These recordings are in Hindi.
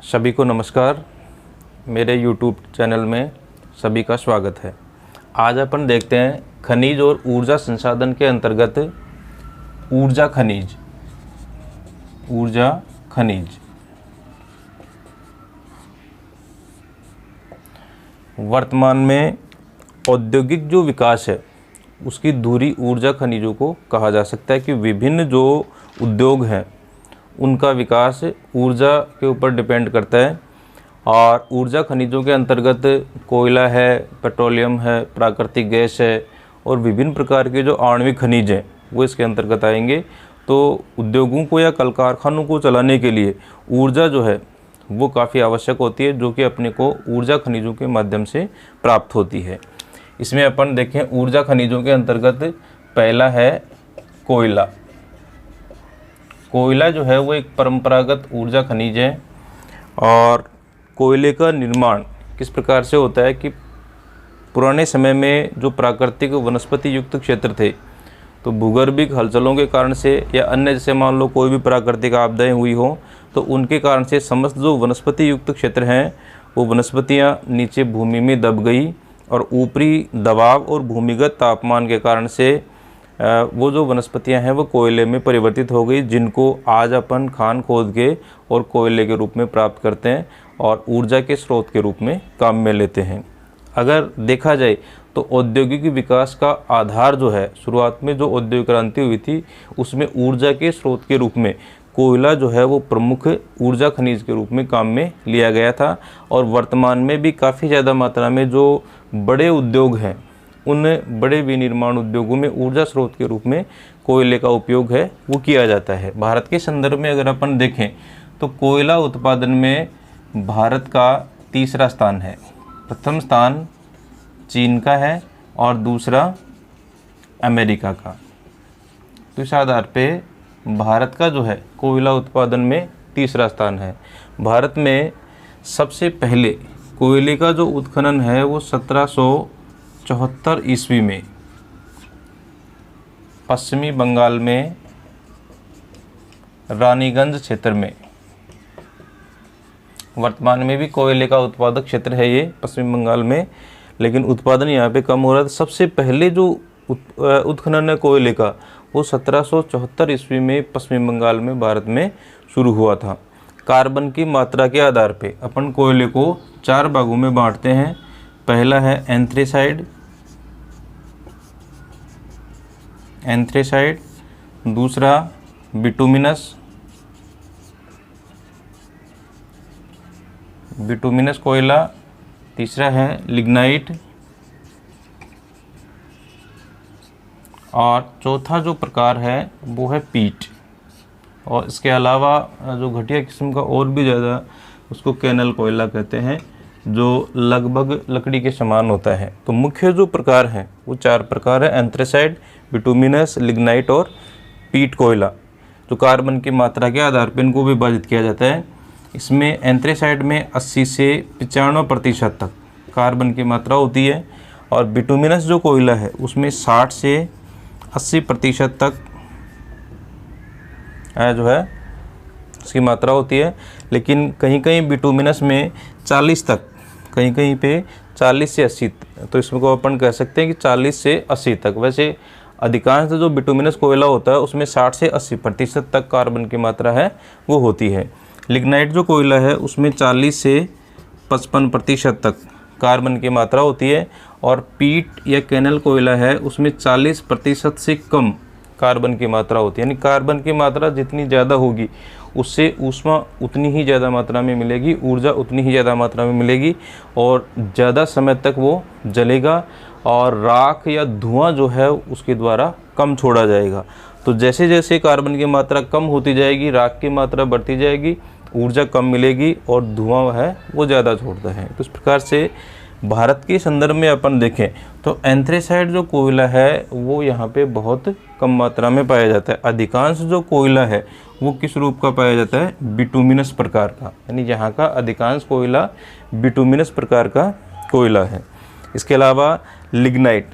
सभी को नमस्कार। मेरे YouTube चैनल में सभी का स्वागत है। आज अपन देखते हैं खनिज और ऊर्जा संसाधन के अंतर्गत ऊर्जा खनिज। वर्तमान में औद्योगिक जो विकास है उसकी धुरी ऊर्जा खनिजों को कहा जा सकता है कि विभिन्न जो उद्योग हैं उनका विकास ऊर्जा के ऊपर डिपेंड करता है। और ऊर्जा खनिजों के अंतर्गत कोयला है, पेट्रोलियम है, प्राकृतिक गैस है और विभिन्न प्रकार के जो आणविक खनिज हैं वो इसके अंतर्गत आएंगे। तो उद्योगों को या कल कारखानों को चलाने के लिए ऊर्जा जो है वो काफ़ी आवश्यक होती है, जो कि अपने को ऊर्जा खनिजों के माध्यम से प्राप्त होती है। इसमें अपन देखें ऊर्जा खनिजों के अंतर्गत पहला है कोयला। कोयला जो है वो एक परंपरागत ऊर्जा खनिज है। और कोयले का निर्माण किस प्रकार से होता है कि पुराने समय में जो प्राकृतिक वनस्पति युक्त क्षेत्र थे तो भूगर्भिक हलचलों के कारण से या अन्य जैसे मान लो कोई भी प्राकृतिक आपदाएं हुई हो तो उनके कारण से समस्त जो वनस्पति युक्त क्षेत्र हैं वो वनस्पतियां नीचे भूमि में दब गई और ऊपरी दबाव और भूमिगत तापमान के कारण से वो जो वनस्पतियां हैं वो कोयले में परिवर्तित हो गई, जिनको आज अपन खान खोद के और कोयले के रूप में प्राप्त करते हैं और ऊर्जा के स्रोत के रूप में काम में लेते हैं। अगर देखा जाए तो औद्योगिक विकास का आधार जो है, शुरुआत में जो औद्योगिक क्रांति हुई थी उसमें ऊर्जा के स्रोत के रूप में कोयला जो है वो प्रमुख ऊर्जा खनिज के रूप में काम में लिया गया था। और वर्तमान में भी काफ़ी ज़्यादा मात्रा में जो बड़े उद्योग हैं उन बड़े विनिर्माण उद्योगों में ऊर्जा स्रोत के रूप में कोयले का उपयोग है वो किया जाता है। भारत के संदर्भ में अगर अपन देखें तो कोयला उत्पादन में भारत का तीसरा स्थान है। प्रथम स्थान चीन का है और दूसरा अमेरिका का। तो इस आधार पे भारत का जो है कोयला उत्पादन में तीसरा स्थान है। भारत में सबसे पहले कोयले का जो उत्खनन है वो 1774 ईस्वी में पश्चिमी बंगाल में रानीगंज क्षेत्र में, वर्तमान में भी कोयले का उत्पादक क्षेत्र है ये पश्चिम बंगाल में, लेकिन उत्पादन यहाँ पे कम हो रहा था। सबसे पहले जो उत्खनन है कोयले का वो 1774 ईस्वी में पश्चिम बंगाल में भारत में शुरू हुआ था। कार्बन की मात्रा के आधार पे अपन कोयले को 4 भागों में बांटते हैं। पहला है एंथ्रेसाइड, दूसरा बिटुमिनस कोयला, तीसरा है लिग्नाइट और चौथा जो प्रकार है वो है पीट। और इसके अलावा जो घटिया किस्म का और भी ज़्यादा उसको कैनल कोयला कहते हैं, जो लगभग लकड़ी के समान होता है। तो मुख्य जो प्रकार हैं वो 4 प्रकार है, एंथ्रेसाइड, बिटुमिनस, लिग्नाइट और पीट कोयला। जो कार्बन की मात्रा के आधार पर इनको विभाजित किया जाता है। इसमें एंथ्रेसाइड में 80 से 95% तक कार्बन की मात्रा होती है और बिटुमिनस जो कोयला है उसमें 60 से 80% तक जो है उसकी मात्रा होती है। लेकिन कहीं कहीं बिटुमिनस में 40 तक, कहीं कहीं पे 40 से 80, तो इसमें को अपन कह सकते हैं कि 40 से 80 तक। वैसे अधिकांश जो बिटुमिनस कोयला होता है उसमें 60 से 80% तक कार्बन की मात्रा है वो होती है। लिग्नाइट जो कोयला है उसमें 40 से 55% तक कार्बन की मात्रा होती है। और पीट या कैनल कोयला है उसमें 40% से कम कार्बन की मात्रा होती है। यानी कार्बन की मात्रा जितनी ज़्यादा होगी उससे ऊष्मा उतनी ही ज़्यादा मात्रा में मिलेगी, ऊर्जा उतनी ही ज़्यादा मात्रा में मिलेगी और ज़्यादा समय तक वो जलेगा और राख या धुआं जो है उसके द्वारा कम छोड़ा जाएगा। तो जैसे जैसे कार्बन की मात्रा कम होती जाएगी, राख की मात्रा बढ़ती जाएगी, ऊर्जा कम मिलेगी और धुआं है वो ज़्यादा छोड़ता है। तो इस प्रकार से भारत के संदर्भ में अपन देखें तो एंथ्रेसाइड जो कोयला है वो यहाँ पे बहुत कम मात्रा में पाया जाता है। अधिकांश जो कोयला है वो किस रूप का पाया जाता है? बिटुमिनस प्रकार का। यानी यहाँ का अधिकांश कोयला बिटुमिनस प्रकार का कोयला है। इसके अलावा लिग्नाइट,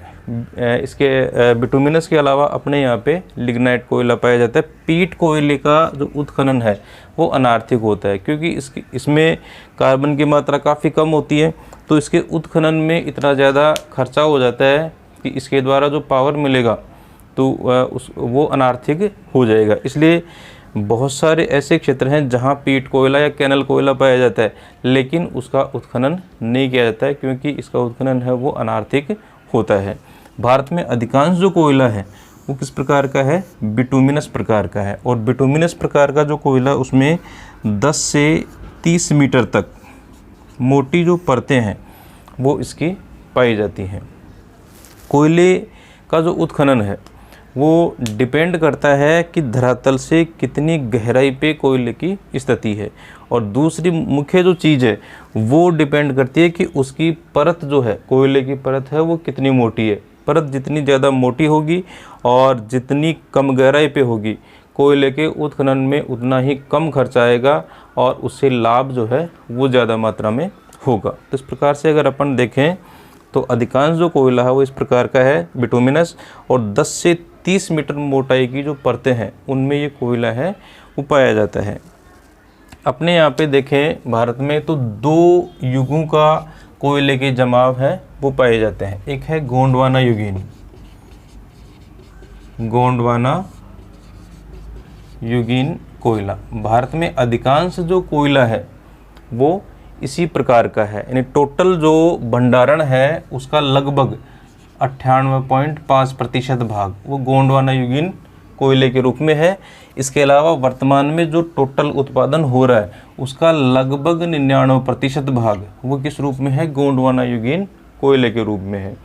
इसके बिटुमिनस के अलावा अपने यहाँ पे लिग्नाइट कोयला पाया जाता है। पीट कोयले का जो उत्खनन है वो अनार्थिक होता है, क्योंकि इसमें कार्बन की मात्रा काफ़ी कम होती है, तो इसके उत्खनन में इतना ज़्यादा खर्चा हो जाता है कि इसके द्वारा जो पावर मिलेगा तो वो अनार्थिक हो जाएगा। इसलिए बहुत सारे ऐसे क्षेत्र हैं जहां पीट कोयला या कैनल कोयला पाया जाता है, लेकिन उसका उत्खनन नहीं किया जाता है, क्योंकि इसका उत्खनन है वो अनार्थिक होता है। भारत में अधिकांश जो कोयला है वो किस प्रकार का है? बिटुमिनस प्रकार का है। और बिटुमिनस प्रकार का जो कोयला, उसमें 10 से 30 मीटर तक मोटी जो परतें हैं वो इसकी पाई जाती हैं। कोयले का जो उत्खनन है वो डिपेंड करता है कि धरातल से कितनी गहराई पे कोयले की स्थिति है, और दूसरी मुख्य जो चीज़ है वो डिपेंड करती है कि उसकी परत जो है, कोयले की परत है वो कितनी मोटी है। परत जितनी ज़्यादा मोटी होगी और जितनी कम गहराई पे होगी, कोयले के उत्खनन में उतना ही कम खर्च आएगा और उससे लाभ जो है वो ज़्यादा मात्रा में होगा। तो इस प्रकार से अगर अपन देखें तो अधिकांश जो कोयला है वो इस प्रकार का है, बिटुमिनस, और 10 से 30 मीटर मोटाई की जो परतें हैं उनमें ये कोयला है वो पाया जाता है। अपने यहाँ पे देखें भारत में तो 2 युगों का कोयले के जमाव है वो पाए जाते हैं। एक है गोंडवाना युगीन, गोंडवाना युगीन कोयला। भारत में अधिकांश जो कोयला है वो इसी प्रकार का है, यानी टोटल जो भंडारण है उसका लगभग 98.5% भाग वो गोंडवाना युगीन कोयले के रूप में है। इसके अलावा वर्तमान में जो टोटल उत्पादन हो रहा है उसका लगभग 99% भाग वो किस रूप में है? गोंडवाना युगीन कोयले के रूप में है।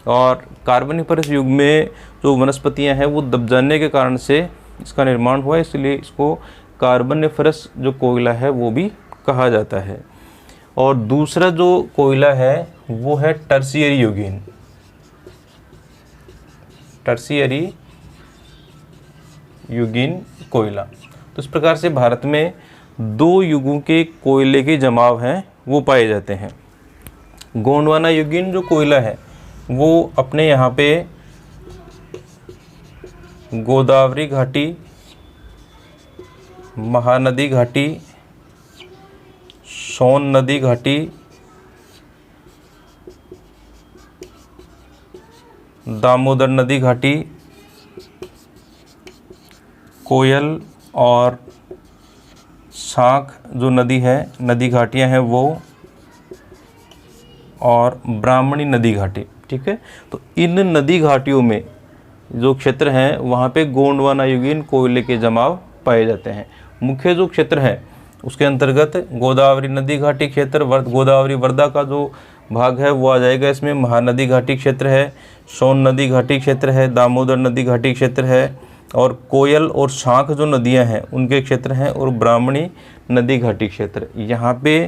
और कार्बनिफरस युग में जो वनस्पतियां हैं वो दब जाने के कारण से इसका निर्माण हुआ, इसलिए इसको कार्बनिफरस जो कोयला है वो भी कहा जाता है। और दूसरा जो कोयला है वो है टर्शियरी युगीन, टर्शियरी युगीन कोयला। तो इस प्रकार से भारत में 2 युगों के कोयले के जमाव हैं वो पाए जाते हैं। गोंडवाना युगीन जो कोयला है वो अपने यहाँ पे गोदावरी घाटी, महानदी घाटी, सोन नदी घाटी, दामोदर नदी घाटी, कोयल और शाख जो नदी है, नदी घाटियां हैं वो, और ब्राह्मणी नदी घाटी। ठीक है, तो इन नदी घाटियों में जो क्षेत्र हैं वहाँ पे गोंडवाना युगीन कोयले के जमाव पाए जाते हैं। मुख्य जो क्षेत्र है उसके अंतर्गत गोदावरी नदी घाटी क्षेत्र, गोदावरी वर्धा का जो भाग है वो आ जाएगा इसमें। महानदी घाटी क्षेत्र है, सोन नदी घाटी क्षेत्र है, दामोदर नदी घाटी क्षेत्र है, और कोयल और शाख जो नदियां हैं उनके क्षेत्र हैं, और ब्राह्मणी नदी घाटी क्षेत्र। यहाँ पे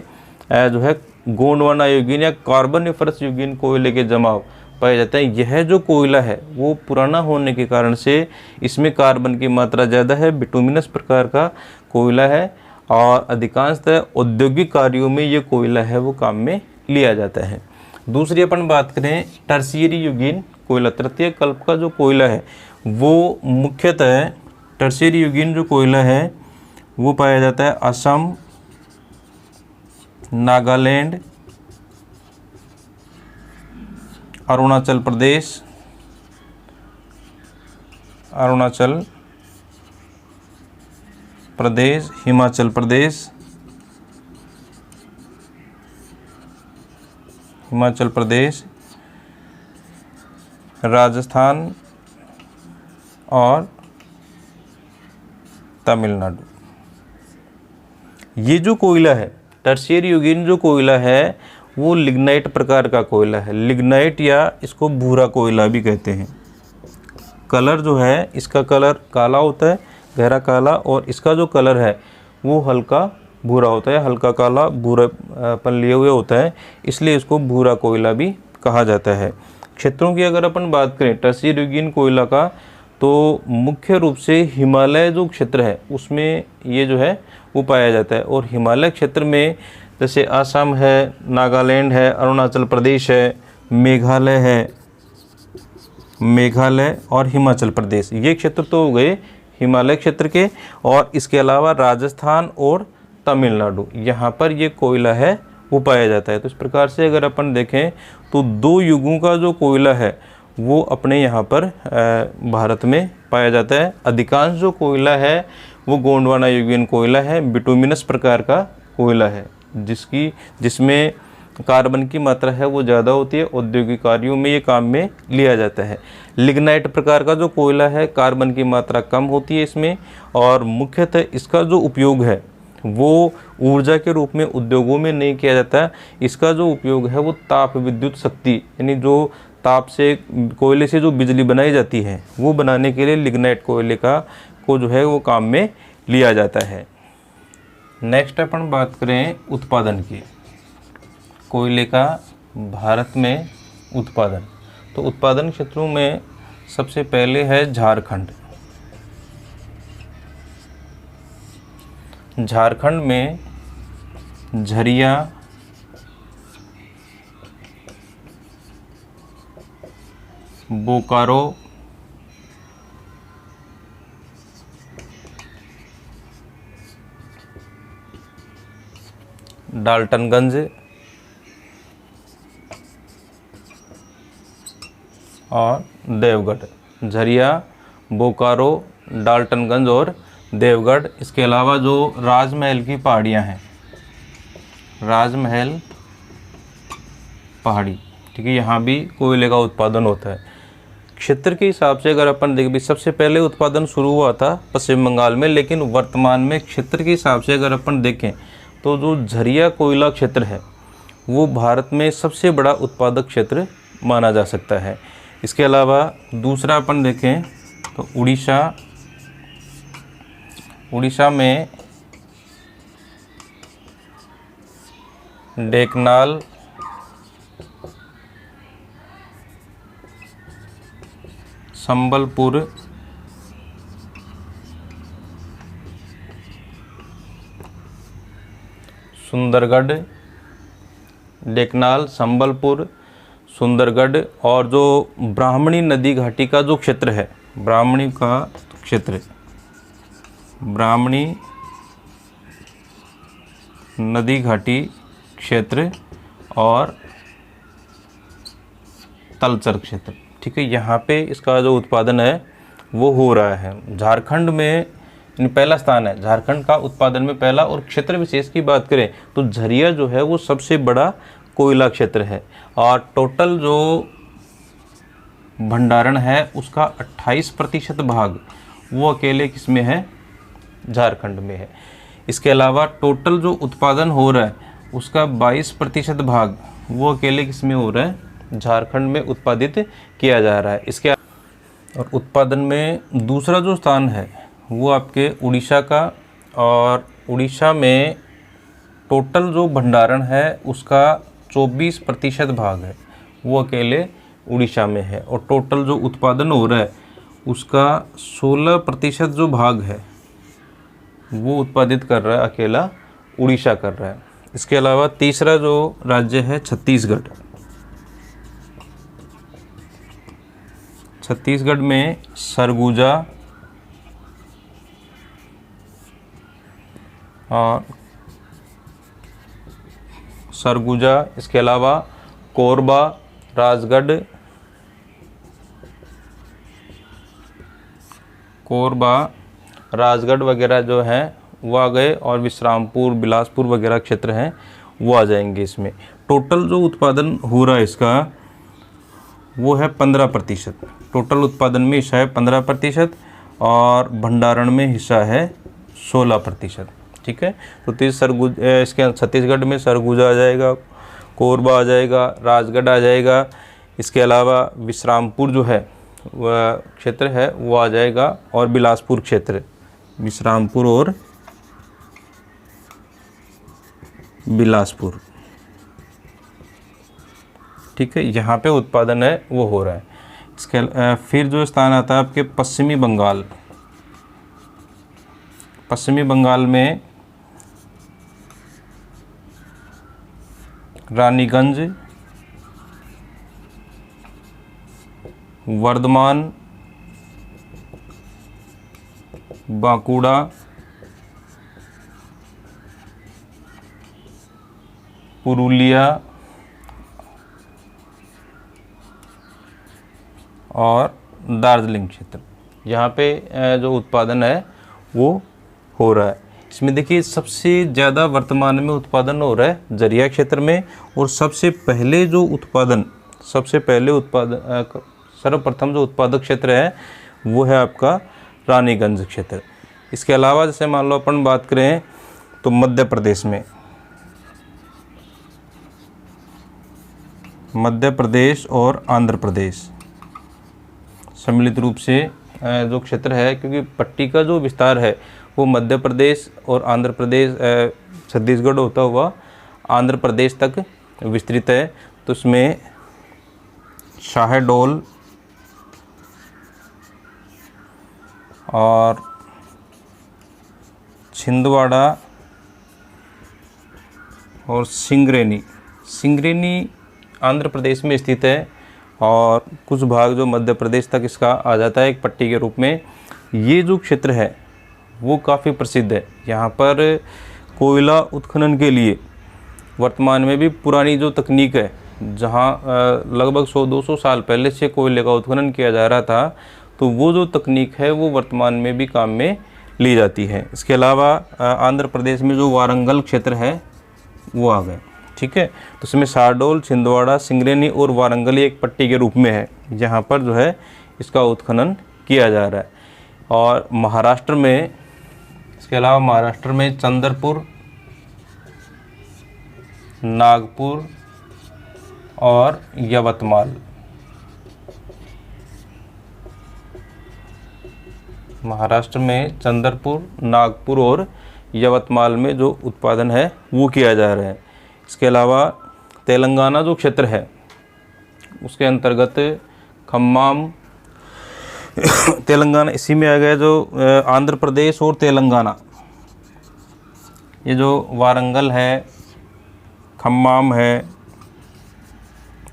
जो है गोंडवाना युगीन या कार्बनिफरस युगीन कोयले के जमाव पाए जाते हैं। यह जो कोयला है वो पुराना होने के कारण से इसमें कार्बन की मात्रा ज़्यादा है, बिटुमिनस प्रकार का कोयला है, और अधिकांशतः औद्योगिक कार्यों में ये कोयला है वो काम में लिया जाता है। दूसरी अपन बात करें टर्शियरी युगीन कोयला, तृतीय कल्प का जो कोयला है वो मुख्यतः टर्शियरी युगीन जो कोयला है वो पाया जाता है असम, नागालैंड, अरुणाचल प्रदेश, हिमाचल प्रदेश, राजस्थान और तमिलनाडु। ये जो कोयला है टर्शियरी युगीन जो कोयला है वो लिग्नाइट प्रकार का कोयला है। लिग्नाइट या इसको भूरा कोयला भी कहते हैं। कलर जो है इसका कलर काला होता है, गहरा काला, और इसका जो कलर है वो हल्का भूरा होता है, हल्का काला भूरापन लिए हुए होता है, इसलिए इसको भूरा कोयला भी कहा जाता है। क्षेत्रों की अगर अपन बात करें टर्शियरी युगीन कोयला का, तो मुख्य रूप से हिमालय जो क्षेत्र है उसमें ये जो है वो पाया जाता है। और हिमालय क्षेत्र में जैसे असम है, नागालैंड है, अरुणाचल प्रदेश है, मेघालय और हिमाचल प्रदेश, ये क्षेत्र तो हो गए हिमालय क्षेत्र के, और इसके अलावा राजस्थान और तमिलनाडु, यहाँ पर ये कोयला है वो पाया जाता है। तो इस प्रकार से अगर अपन देखें तो 2 युगों का जो कोयला है वो अपने यहाँ पर भारत में पाया जाता है। अधिकांश जो कोयला है वो गोंडवाना युगीन कोयला है, बिटुमिनस प्रकार का कोयला है, जिसमें कार्बन की मात्रा है वो ज़्यादा होती है, औद्योगिक कार्यों में ये काम में लिया जाता है। लिग्नाइट प्रकार का जो कोयला है कार्बन की मात्रा कम होती है इसमें, और मुख्यतः इसका जो उपयोग है वो ऊर्जा के रूप में उद्योगों में नहीं किया जाता। इसका जो उपयोग है वो ताप विद्युत शक्ति, यानी जो ताप से, कोयले से जो बिजली बनाई जाती है वो बनाने के लिए लिग्नाइट कोयले को जो है वो काम में लिया जाता है। नेक्स्ट अपन बात करें उत्पादन की, कोयले का भारत में उत्पादन। तो उत्पादन क्षेत्रों में सबसे पहले है झारखंड। झारखंड में झरिया, बोकारो, डाल्टनगंज और देवगढ़। झरिया, बोकारो, डाल्टनगंज और देवगढ़। इसके अलावा जो राजमहल की पहाड़ियाँ हैं, राजमहल पहाड़ी, ठीक है, यहाँ भी कोयले का उत्पादन होता है। क्षेत्र के हिसाब से अगर अपन देखें, सबसे पहले उत्पादन शुरू हुआ था पश्चिम बंगाल में, लेकिन वर्तमान में क्षेत्र के हिसाब से अगर अपन देखें तो जो झरिया कोयला क्षेत्र है वो भारत में सबसे बड़ा उत्पादक क्षेत्र माना जा सकता है। इसके अलावा दूसरा अपन देखें तो उड़ीसा में ढेंकनाल, संबलपुर, सुंदरगढ़, ढेंकनाल, संबलपुर, सुंदरगढ़, और जो ब्राह्मणी नदी घाटी का जो क्षेत्र है, ब्राह्मणी नदी घाटी क्षेत्र और तलचर क्षेत्र, ठीक है, यहाँ पे इसका जो उत्पादन है वो हो रहा है। झारखंड में पहला स्थान है, झारखंड का उत्पादन में पहला। और क्षेत्र विशेष की बात करें तो झरिया जो है वो सबसे बड़ा कोयला क्षेत्र है, और टोटल जो भंडारण है उसका 28% भाग वो अकेले किसमें है, झारखंड में है। इसके अलावा टोटल जो उत्पादन हो रहा है उसका 22% भाग वो अकेले किसमें हो रहा है, झारखंड में उत्पादित किया जा रहा है। इसके और उत्पादन में दूसरा जो स्थान है वो आपके उड़ीसा का, और उड़ीसा में टोटल जो भंडारण है उसका 24% भाग है वो अकेले उड़ीसा में है, और टोटल जो उत्पादन हो रहा है उसका 16% जो भाग है वो उत्पादित कर रहा है अकेला उड़ीसा कर रहा है। इसके अलावा तीसरा जो राज्य है छत्तीसगढ़। छत्तीसगढ़ में सरगुजा और इसके अलावा कोरबा, राजगढ़ वगैरह जो हैं वो आ गए, और विश्रामपुर, बिलासपुर वगैरह क्षेत्र हैं वो आ जाएंगे इसमें। टोटल जो उत्पादन हो रहा है इसका वो है 15%। टोटल उत्पादन में हिस्सा है 15%, और भंडारण में हिस्सा है 16%, ठीक है। तो इसके छत्तीसगढ़ में सरगुजा आ जाएगा, कोरबा आ जाएगा, राजगढ़ आ जाएगा, इसके अलावा विश्रामपुर जो है वह क्षेत्र है वो आ जाएगा, और बिलासपुर क्षेत्र, विश्रामपुर और बिलासपुर, ठीक है, यहाँ पे उत्पादन है वो हो रहा है। इसके फिर जो स्थान आता है आपके पश्चिमी बंगाल। पश्चिमी बंगाल में रानीगंज, वर्धमान, बांकुड़ा, पुरुलिया और दार्जिलिंग क्षेत्र, यहाँ पे जो उत्पादन है वो हो रहा है। इसमें देखिए सबसे ज़्यादा वर्तमान में उत्पादन हो रहा है जरिया क्षेत्र में, और सबसे पहले सर्वप्रथम जो उत्पादक क्षेत्र है वो है आपका रानीगंज क्षेत्र। इसके अलावा जैसे मान लो अपन बात करें तो मध्य प्रदेश और आंध्र प्रदेश सम्मिलित रूप से जो क्षेत्र है, क्योंकि पट्टी का जो विस्तार है वो मध्य प्रदेश और आंध्र प्रदेश छत्तीसगढ़ होता हुआ आंध्र प्रदेश तक विस्तृत है। तो उसमें शाहडोल और छिंदवाड़ा और सिंगरेनी आंध्र प्रदेश में स्थित है, और कुछ भाग जो मध्य प्रदेश तक इसका आ जाता है एक पट्टी के रूप में। ये जो क्षेत्र है वो काफ़ी प्रसिद्ध है। यहाँ पर कोयला उत्खनन के लिए वर्तमान में भी पुरानी जो तकनीक है, जहाँ लगभग 100-200 साल पहले से कोयले का उत्खनन किया जा रहा था, तो वो जो तकनीक है वो वर्तमान में भी काम में ली जाती है। इसके अलावा आंध्र प्रदेश में जो वारंगल क्षेत्र है वो आ गए, ठीक है। तो इसमें शाहडोल, छिंदवाड़ा, सिंगरेनी और वारंगल एक पट्टी के रूप में है, जहाँ पर जो है इसका उत्खनन किया जा रहा है। और महाराष्ट्र में, इसके अलावा महाराष्ट्र में चंद्रपुर, नागपुर और यवतमाल, महाराष्ट्र में चंद्रपुर, नागपुर और यवतमाल में जो उत्पादन है वो किया जा रहा है। इसके अलावा तेलंगाना जो क्षेत्र है उसके अंतर्गत खम्माम, तेलंगाना इसी में आ गया, जो आंध्र प्रदेश और तेलंगाना, ये जो वारंगल है, खम्माम है,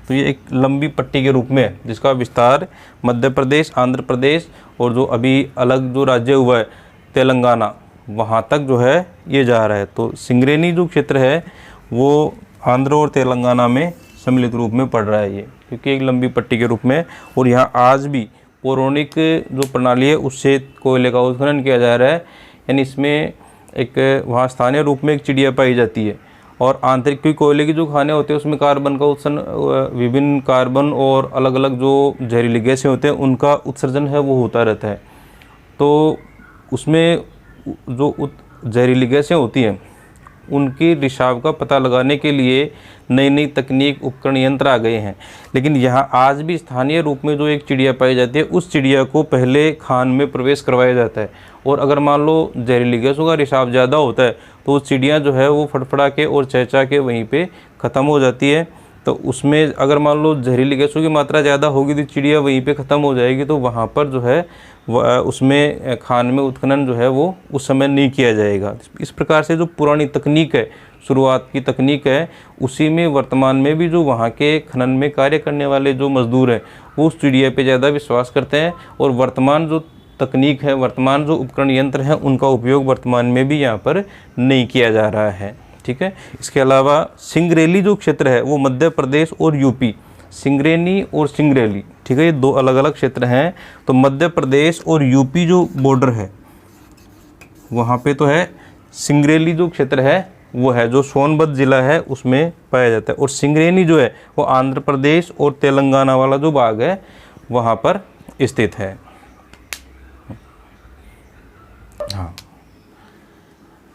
तो ये एक लंबी पट्टी के रूप में है जिसका विस्तार मध्य प्रदेश, आंध्र प्रदेश और जो अभी अलग जो राज्य हुआ है तेलंगाना, वहाँ तक जो है ये जा रहा है। तो सिंगरेनी जो क्षेत्र है वो आंध्र और तेलंगाना में सम्मिलित रूप में पड़ रहा है ये, क्योंकि एक लंबी पट्टी के रूप में। और यहाँ आज भी पौराणिक जो प्रणाली है उससे कोयले का उत्खनन किया जा रहा है, यानी इसमें एक वहाँ स्थानीय रूप में एक चिड़िया पाई जाती है, और आंतरिक, क्योंकि कोयले की जो खाने होते हैं उसमें कार्बन का विभिन्न कार्बन और अलग अलग जो जहरीली गैसें होते हैं उनका उत्सर्जन है वो होता रहता है। तो उसमें जो जहरीली गैसें होती हैं उनकी रिसाव का पता लगाने के लिए नई नई तकनीक, उपकरण, यंत्र आ गए हैं। लेकिन यहाँ आज भी स्थानीय रूप में जो एक चिड़िया पाई जाती है उस चिड़िया को पहले खान में प्रवेश करवाया जाता है, और अगर मान लो जहरीली गैसों का रिसाव ज़्यादा होता है तो वो चिड़िया जो है वो फड़फड़ा के और चहचहा के वहीं पे ख़त्म हो जाती है। तो उसमें अगर मान लो जहरीली गैसों की मात्रा ज़्यादा होगी तो चिड़िया वहीं पे ख़त्म हो जाएगी, तो वहाँ पर जो है उसमें खान में उत्खनन जो है वो उस समय नहीं किया जाएगा। इस प्रकार से जो पुरानी तकनीक है, शुरुआत की तकनीक है, उसी में वर्तमान में भी जो वहाँ के खनन में कार्य करने वाले जो मजदूर हैं वो उस चिड़िया पे ज़्यादा विश्वास करते हैं, और वर्तमान जो तकनीक है, वर्तमान जो उपकरण, यंत्र हैं, उनका उपयोग वर्तमान में भी यहाँ पर नहीं किया जा रहा है, ठीक है। इसके अलावा सिंगरेली जो क्षेत्र है वो मध्य प्रदेश और यूपी, सिंगरेनी और सिंगरेली, ठीक है, ये दो अलग अलग क्षेत्र हैं। तो मध्य प्रदेश और यूपी जो बॉर्डर है वहाँ पे तो है सिंगरेली जो क्षेत्र है वो है जो सोनभद्र जिला है उसमें पाया जाता है, और सिंगरेनी जो है वो आंध्र प्रदेश और तेलंगाना वाला जो भाग है वहाँ पर स्थित है। हाँ,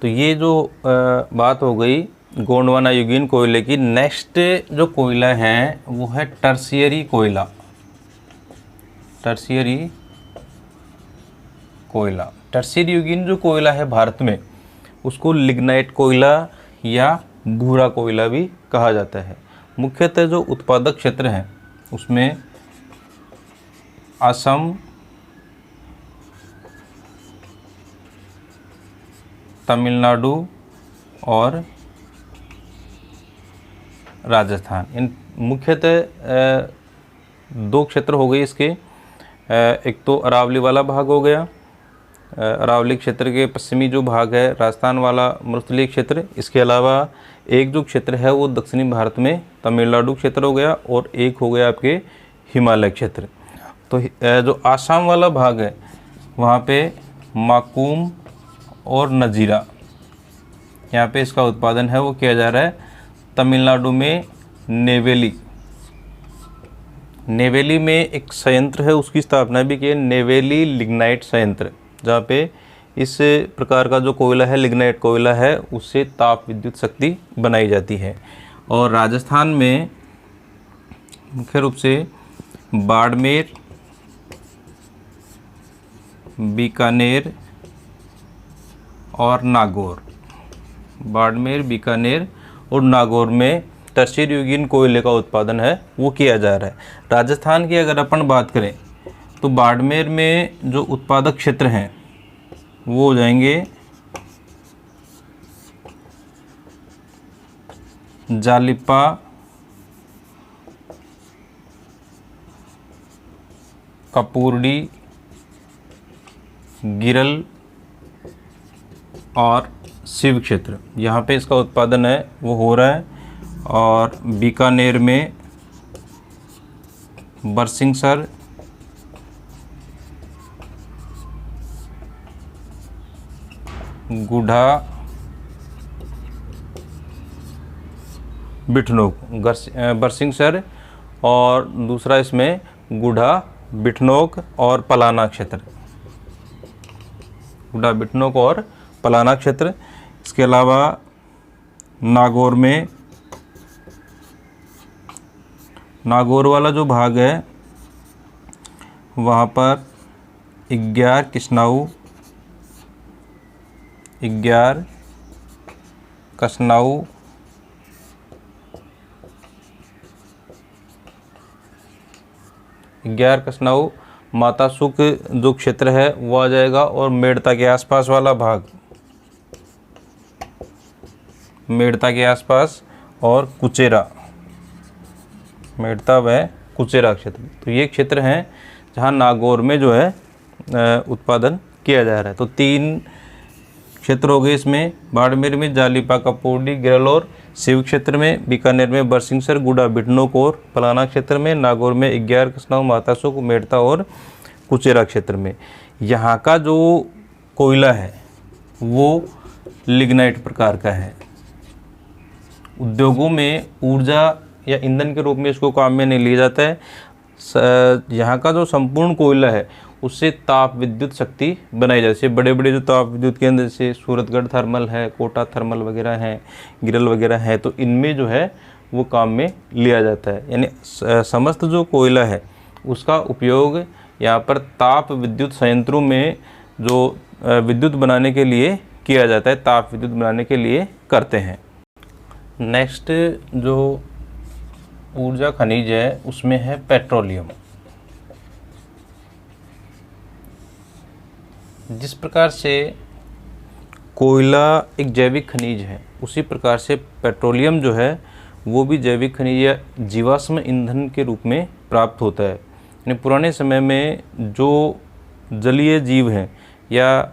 तो ये जो बात हो गई गोंडवाना युगीन कोयले की। नेक्स्ट जो कोयला है वो है टर्शियरी कोयला। टर्शियरी युगीन जो कोयला है भारत में उसको लिग्नाइट कोयला या भूरा कोयला भी कहा जाता है। मुख्यतः जो उत्पादक क्षेत्र हैं उसमें असम, तमिलनाडु और राजस्थान, इन मुख्यतः दो क्षेत्र हो गए इसके। एक तो अरावली वाला भाग हो गया अरावली क्षेत्र के पश्चिमी जो भाग है, राजस्थान वाला मरुस्थलीय क्षेत्र, इसके अलावा एक जो क्षेत्र है वो दक्षिणी भारत में तमिलनाडु क्षेत्र हो गया और एक हो गया आपके हिमालय क्षेत्र। तो जो आसाम वाला भाग है वहाँ पे माकूम और नजीरा, यहाँ पे इसका उत्पादन है वो किया जा रहा है। तमिलनाडु में नेवेली में एक संयंत्र है, उसकी स्थापना भी की है, नेवेली लिग्नाइट संयंत्र, जहाँ पे इस प्रकार का जो कोयला है, लिग्नाइट कोयला है, उससे ताप विद्युत शक्ति बनाई जाती है। और राजस्थान में मुख्य रूप से बाड़मेर, बीकानेर और नागौर, बाड़मेर, बीकानेर और नागौर में टर्शियरी युगीन कोयले का उत्पादन है वो किया जा रहा है। राजस्थान की अगर अपन बात करें तो बाड़मेर में जो उत्पादक क्षेत्र हैं वो हो जाएंगे जालिपा, कपूरडी, गिरल और शिव क्षेत्र, यहाँ पे इसका उत्पादन है वो हो रहा है। और बीकानेर में बरसिंहसर, गुढ़ा, बिठनोक, बरसिंहसर और दूसरा इसमें गुढ़ा, बिठनोक और पलाना क्षेत्र, गुढ़ा, बिठनोक और पलाना क्षेत्र। इसके अलावा नागौर में, नागौर वाला जो भाग है वहाँ पर 11 किसनाऊ, 11 कसनाऊ, माता सुख जो क्षेत्र है वो आ जाएगा। और मेड़ता के आसपास वाला भाग, मेड़ता के आसपास और कुचेरा, मेड़ता व कुचेरा क्षेत्र, तो ये क्षेत्र हैं जहाँ नागौर में जो है उत्पादन किया जा रहा है। तो 3 क्षेत्र हो गए इसमें, बाड़मेर में जालिपा, कपूरडी, गिरल और शिव क्षेत्र में, बीकानेर में बरसिंहसर, गुढ़ा, बिठनोक और पलाना क्षेत्र में, नागौर में 11 कसनाऊ, मातासुक, मेड़ता और कुचेरा क्षेत्र में। यहाँ का जो कोयला है वो लिग्नाइट प्रकार का है। उद्योगों में ऊर्जा या ईंधन के रूप में इसको काम में नहीं लिया जाता है। यहाँ का जो संपूर्ण कोयला है उससे ताप विद्युत शक्ति बनाई जाती है। जैसे बड़े बड़े जो ताप विद्युत केंद्र जैसे सूरतगढ़ थर्मल है, कोटा थर्मल वगैरह हैं, गिरल वगैरह है, तो इनमें जो है वो काम में लिया जाता है। यानी समस्त जो कोयला है उसका उपयोग यहाँ पर ताप विद्युत संयंत्रों में जो विद्युत बनाने के लिए किया जाता है, ताप विद्युत बनाने के लिए करते हैं। नेक्स्ट जो ऊर्जा खनिज है उसमें है पेट्रोलियम। जिस प्रकार से कोयला एक जैविक खनिज है उसी प्रकार से पेट्रोलियम जो है वो भी जैविक खनिज या जीवाश्म ईंधन के रूप में प्राप्त होता है। यानी पुराने समय में जो जलीय जीव हैं या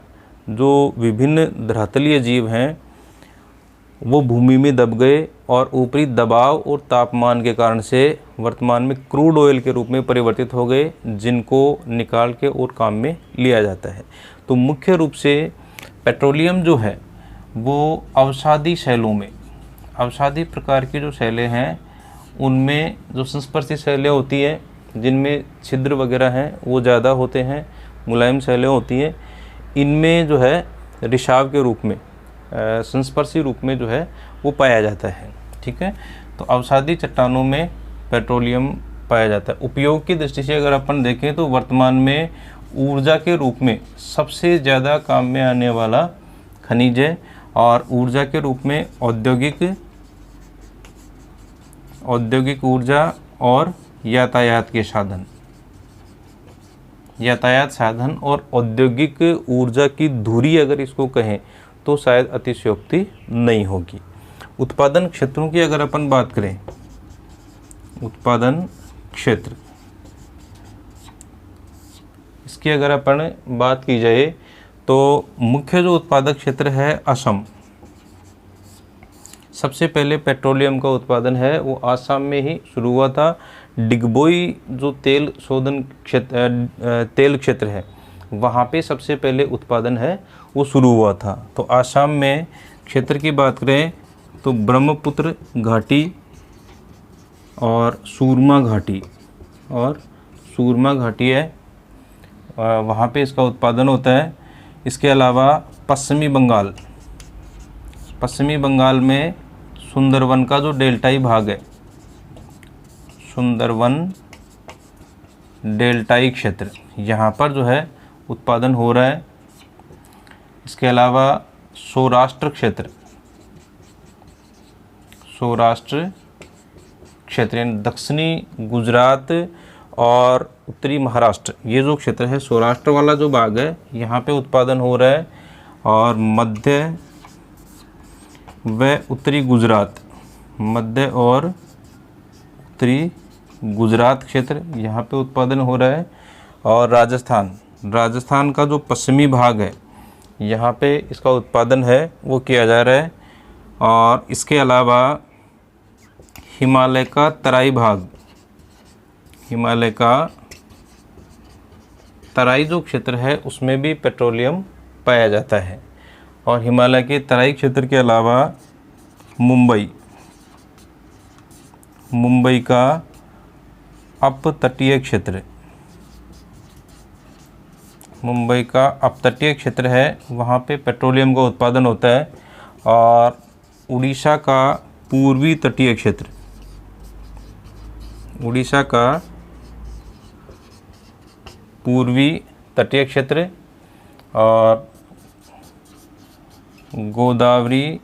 जो विभिन्न धरातलीय जीव हैं वो भूमि में दब गए और ऊपरी दबाव और तापमान के कारण से वर्तमान में क्रूड ऑयल के रूप में परिवर्तित हो गए, जिनको निकाल के और काम में लिया जाता है। तो मुख्य रूप से पेट्रोलियम जो है वो अवसादी शैलों में, अवसादी प्रकार की जो शैलें हैं उनमें जो संस्पर्शी शैलें होती हैं जिनमें छिद्र वगैरह हैं वो ज़्यादा होते हैं, मुलायम शैलें होती हैं, इनमें जो है रिसाव के रूप में, संस्पर्शी रूप में जो है वो पाया जाता है। ठीक है, तो अवसादी चट्टानों में पेट्रोलियम पाया जाता है। उपयोग की दृष्टि से अगर अपन देखें तो वर्तमान में ऊर्जा के रूप में सबसे ज़्यादा काम में आने वाला खनिज है। और ऊर्जा के रूप में औद्योगिक ऊर्जा और यातायात के साधन, यातायात साधन और औद्योगिक ऊर्जा की धुरी अगर इसको कहें तो शायद अतिशयोक्ति नहीं होगी। उत्पादन क्षेत्रों की अगर अपन बात करें, उत्पादन क्षेत्र, इसकी अगर अपन बात की जाए तो मुख्य जो उत्पादक क्षेत्र है असम, सबसे पहले पेट्रोलियम का उत्पादन है वो आसाम में ही शुरू हुआ था। डिगबोई जो तेल शोधन क्षेत्र तेल क्षेत्र है वहाँ पे सबसे पहले उत्पादन है वो शुरू हुआ था। तो आसाम में क्षेत्र की बात करें तो ब्रह्मपुत्र घाटी और सूरमा घाटी है, वहाँ पे इसका उत्पादन होता है। इसके अलावा पश्चिमी बंगाल में सुंदरवन का जो डेल्टाई भाग है, सुंदरवन डेल्टाई क्षेत्र, यहाँ पर जो है उत्पादन हो रहा है। इसके अलावा सौराष्ट्र क्षेत्र यानी दक्षिणी गुजरात और उत्तरी महाराष्ट्र, ये जो क्षेत्र है सौराष्ट्र वाला जो भाग है यहाँ पे उत्पादन हो रहा है। और मध्य और उत्तरी गुजरात क्षेत्र यहाँ पे उत्पादन हो रहा है। और राजस्थान का जो पश्चिमी भाग है यहाँ पे इसका उत्पादन है वो किया जा रहा है। और इसके अलावा हिमालय का तराई जो क्षेत्र है उसमें भी पेट्रोलियम पाया जाता है। और हिमालय के तराई क्षेत्र के अलावा मुंबई का अपतटीय क्षेत्र है, वहाँ पे पेट्रोलियम का उत्पादन होता है। और उड़ीसा का पूर्वी तटीय क्षेत्र और गोदावरी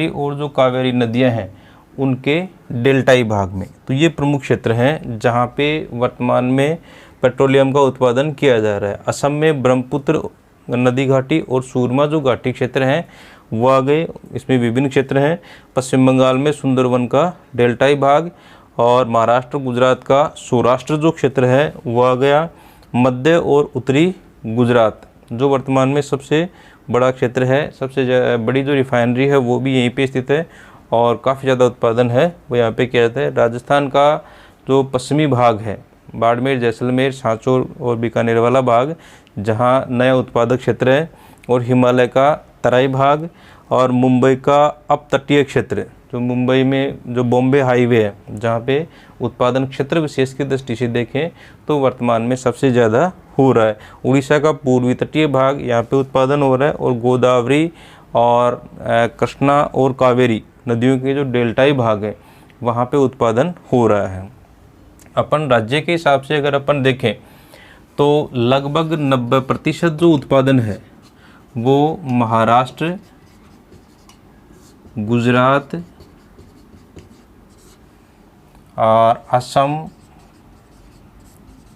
और जो कावेरी नदियां हैं उनके डेल्टाई भाग में। तो ये प्रमुख क्षेत्र हैं जहाँ पे वर्तमान में पेट्रोलियम का उत्पादन किया जा रहा है। असम में ब्रह्मपुत्र नदी घाटी और सूरमा जो घाटी क्षेत्र हैं वो आ गए, इसमें विभिन्न क्षेत्र हैं। पश्चिम बंगाल में सुंदरवन का डेल्टाई भाग और महाराष्ट्र गुजरात का सौराष्ट्र जो क्षेत्र है वो आ गया। मध्य और उत्तरी गुजरात जो वर्तमान में सबसे बड़ा क्षेत्र है, सबसे बड़ी जो रिफाइनरी है वो भी यहीं पे स्थित है और काफ़ी ज़्यादा उत्पादन है वो यहाँ पे किया जाता है। राजस्थान का जो पश्चिमी भाग है, बाड़मेर, जैसलमेर, सांचौर और बीकानेर वाला भाग, जहाँ नया उत्पादक क्षेत्र है। और हिमालय का तराई भाग और मुंबई का अपतटीय क्षेत्र, जो मुंबई में जो बॉम्बे हाईवे है जहाँ पे उत्पादन क्षेत्र विशेष की दृष्टि से देखें तो वर्तमान में सबसे ज़्यादा हो रहा है। उड़ीसा का पूर्वी तटीय भाग, यहाँ पे उत्पादन हो रहा है। और गोदावरी और कृष्णा और कावेरी नदियों के जो डेल्टाई भाग है वहाँ पे उत्पादन हो रहा है। अपन राज्य के हिसाब से अगर अपन देखें तो लगभग 90% जो उत्पादन है वो महाराष्ट्र, गुजरात और असम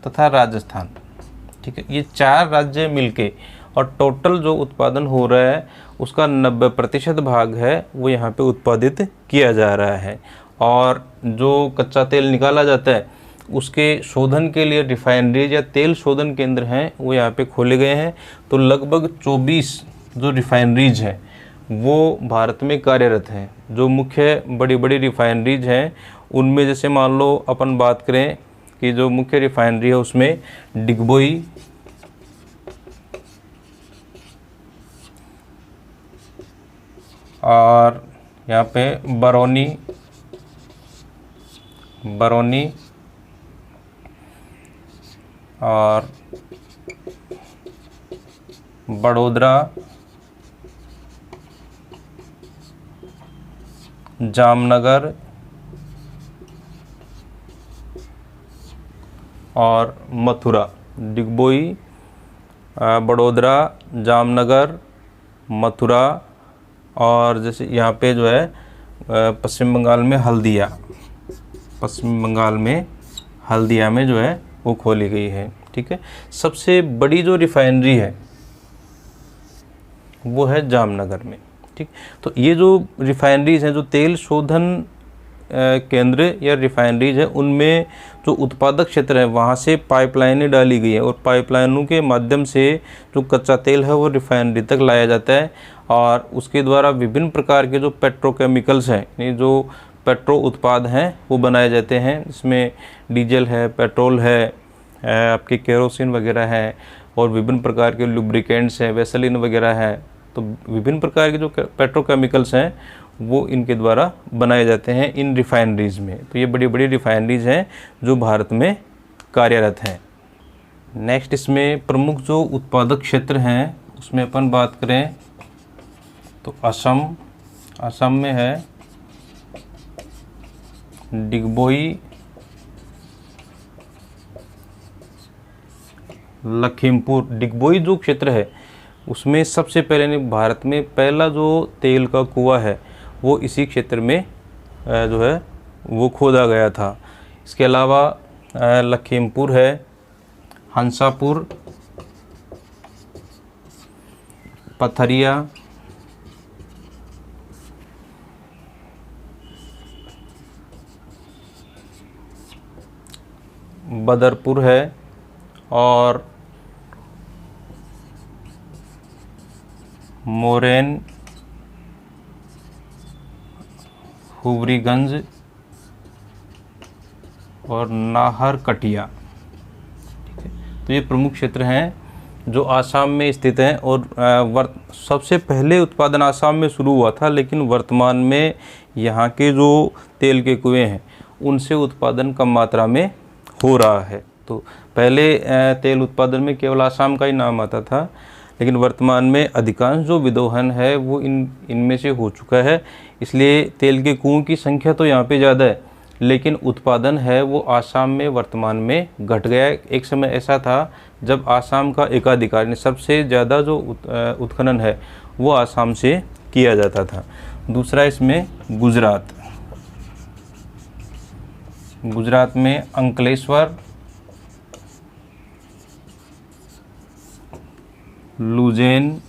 तथा राजस्थान, ठीक है, ये 4 राज्य मिलके और टोटल जो उत्पादन हो रहा है उसका 90% भाग है वो यहाँ पे उत्पादित किया जा रहा है। और जो कच्चा तेल निकाला जाता है उसके शोधन के लिए रिफाइनरीज या तेल शोधन केंद्र हैं वो यहाँ पे खोले गए हैं। तो लगभग 24 जो रिफाइनरीज हैं वो भारत में कार्यरत हैं। जो मुख्य बड़ी बड़ी रिफाइनरीज हैं उनमें जैसे मान लो अपन बात करें कि जो मुख्य रिफाइनरी है उसमें डिगबोई, और यहाँ पे बरौनी और बड़ोदरा, जामनगर और मथुरा। डिगबोई, बड़ोदरा, जामनगर, मथुरा और जैसे यहाँ पे जो है पश्चिम बंगाल में हल्दिया में जो है वो खोली गई है। ठीक है, सबसे बड़ी जो रिफाइनरी है वो है जामनगर में। ठीक, तो ये जो रिफाइनरीज हैं जो तेल शोधन केंद्र या रिफाइनरीज है उनमें जो उत्पादक क्षेत्र है वहाँ से पाइपलाइनें डाली गई हैं और पाइपलाइनों के माध्यम से जो कच्चा तेल है वो रिफाइनरी तक लाया जाता है और उसके द्वारा विभिन्न प्रकार के जो पेट्रोकेमिकल्स हैं, यानी जो पेट्रो उत्पाद हैं वो बनाए जाते हैं। इसमें डीजल है, पेट्रोल है, आपके केरोसिन वगैरह है और विभिन्न प्रकार के लुब्रिकेंट्स हैं, वैसलीन वगैरह है। तो विभिन्न प्रकार के जो पेट्रोकेमिकल्स हैं वो इनके द्वारा बनाए जाते हैं इन रिफाइनरीज़ में। तो ये बड़ी बड़ी रिफाइनरीज़ हैं जो भारत में कार्यरत हैं। नेक्स्ट इसमें प्रमुख जो उत्पादक क्षेत्र हैं उसमें अपन बात करें तो असम में है डिगबोई, लखीमपुर। डिगबोई जो क्षेत्र है उसमें सबसे पहले भारत में पहला जो तेल का कुआं है वो इसी क्षेत्र में जो है वो खोदा गया था। इसके अलावा लखीमपुर है, हंसापुर, पथरिया, बदरपुर है और मोरेन, हुबरीगंज और नाहरकटिया। ठीक है, तो ये प्रमुख क्षेत्र हैं जो आसाम में स्थित हैं और सबसे पहले उत्पादन आसाम में शुरू हुआ था, लेकिन वर्तमान में यहाँ के जो तेल के कुएं हैं उनसे उत्पादन कम मात्रा में हो रहा है। तो पहले तेल उत्पादन में केवल आसाम का ही नाम आता था, लेकिन वर्तमान में अधिकांश जो विदोहन है वो इनमें से हो चुका है। इसलिए तेल के कुओं की संख्या तो यहाँ पे ज़्यादा है, लेकिन उत्पादन है वो आसाम में वर्तमान में घट गया है। एक समय ऐसा था जब आसाम का एकाधिकार ने सबसे ज़्यादा जो उत्खनन है वो आसाम से किया जाता था। दूसरा इसमें गुजरात में अंकलेश्वर, लुजेन,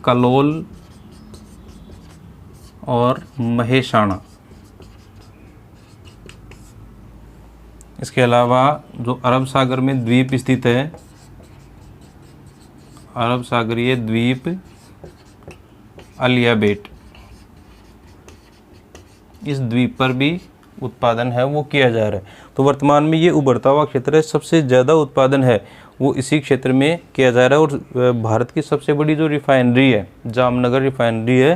कलोल और महेसाणा। इसके अलावा जो अरब सागर में द्वीप स्थित है, अरब सागरीय द्वीप अलियाबेट, इस द्वीप पर भी उत्पादन है वो किया जा रहा है। तो वर्तमान में ये उभरता हुआ क्षेत्र है, सबसे ज़्यादा उत्पादन है वो इसी क्षेत्र में किया जा रहा है। और भारत की सबसे बड़ी जो रिफाइनरी है, जामनगर रिफाइनरी है,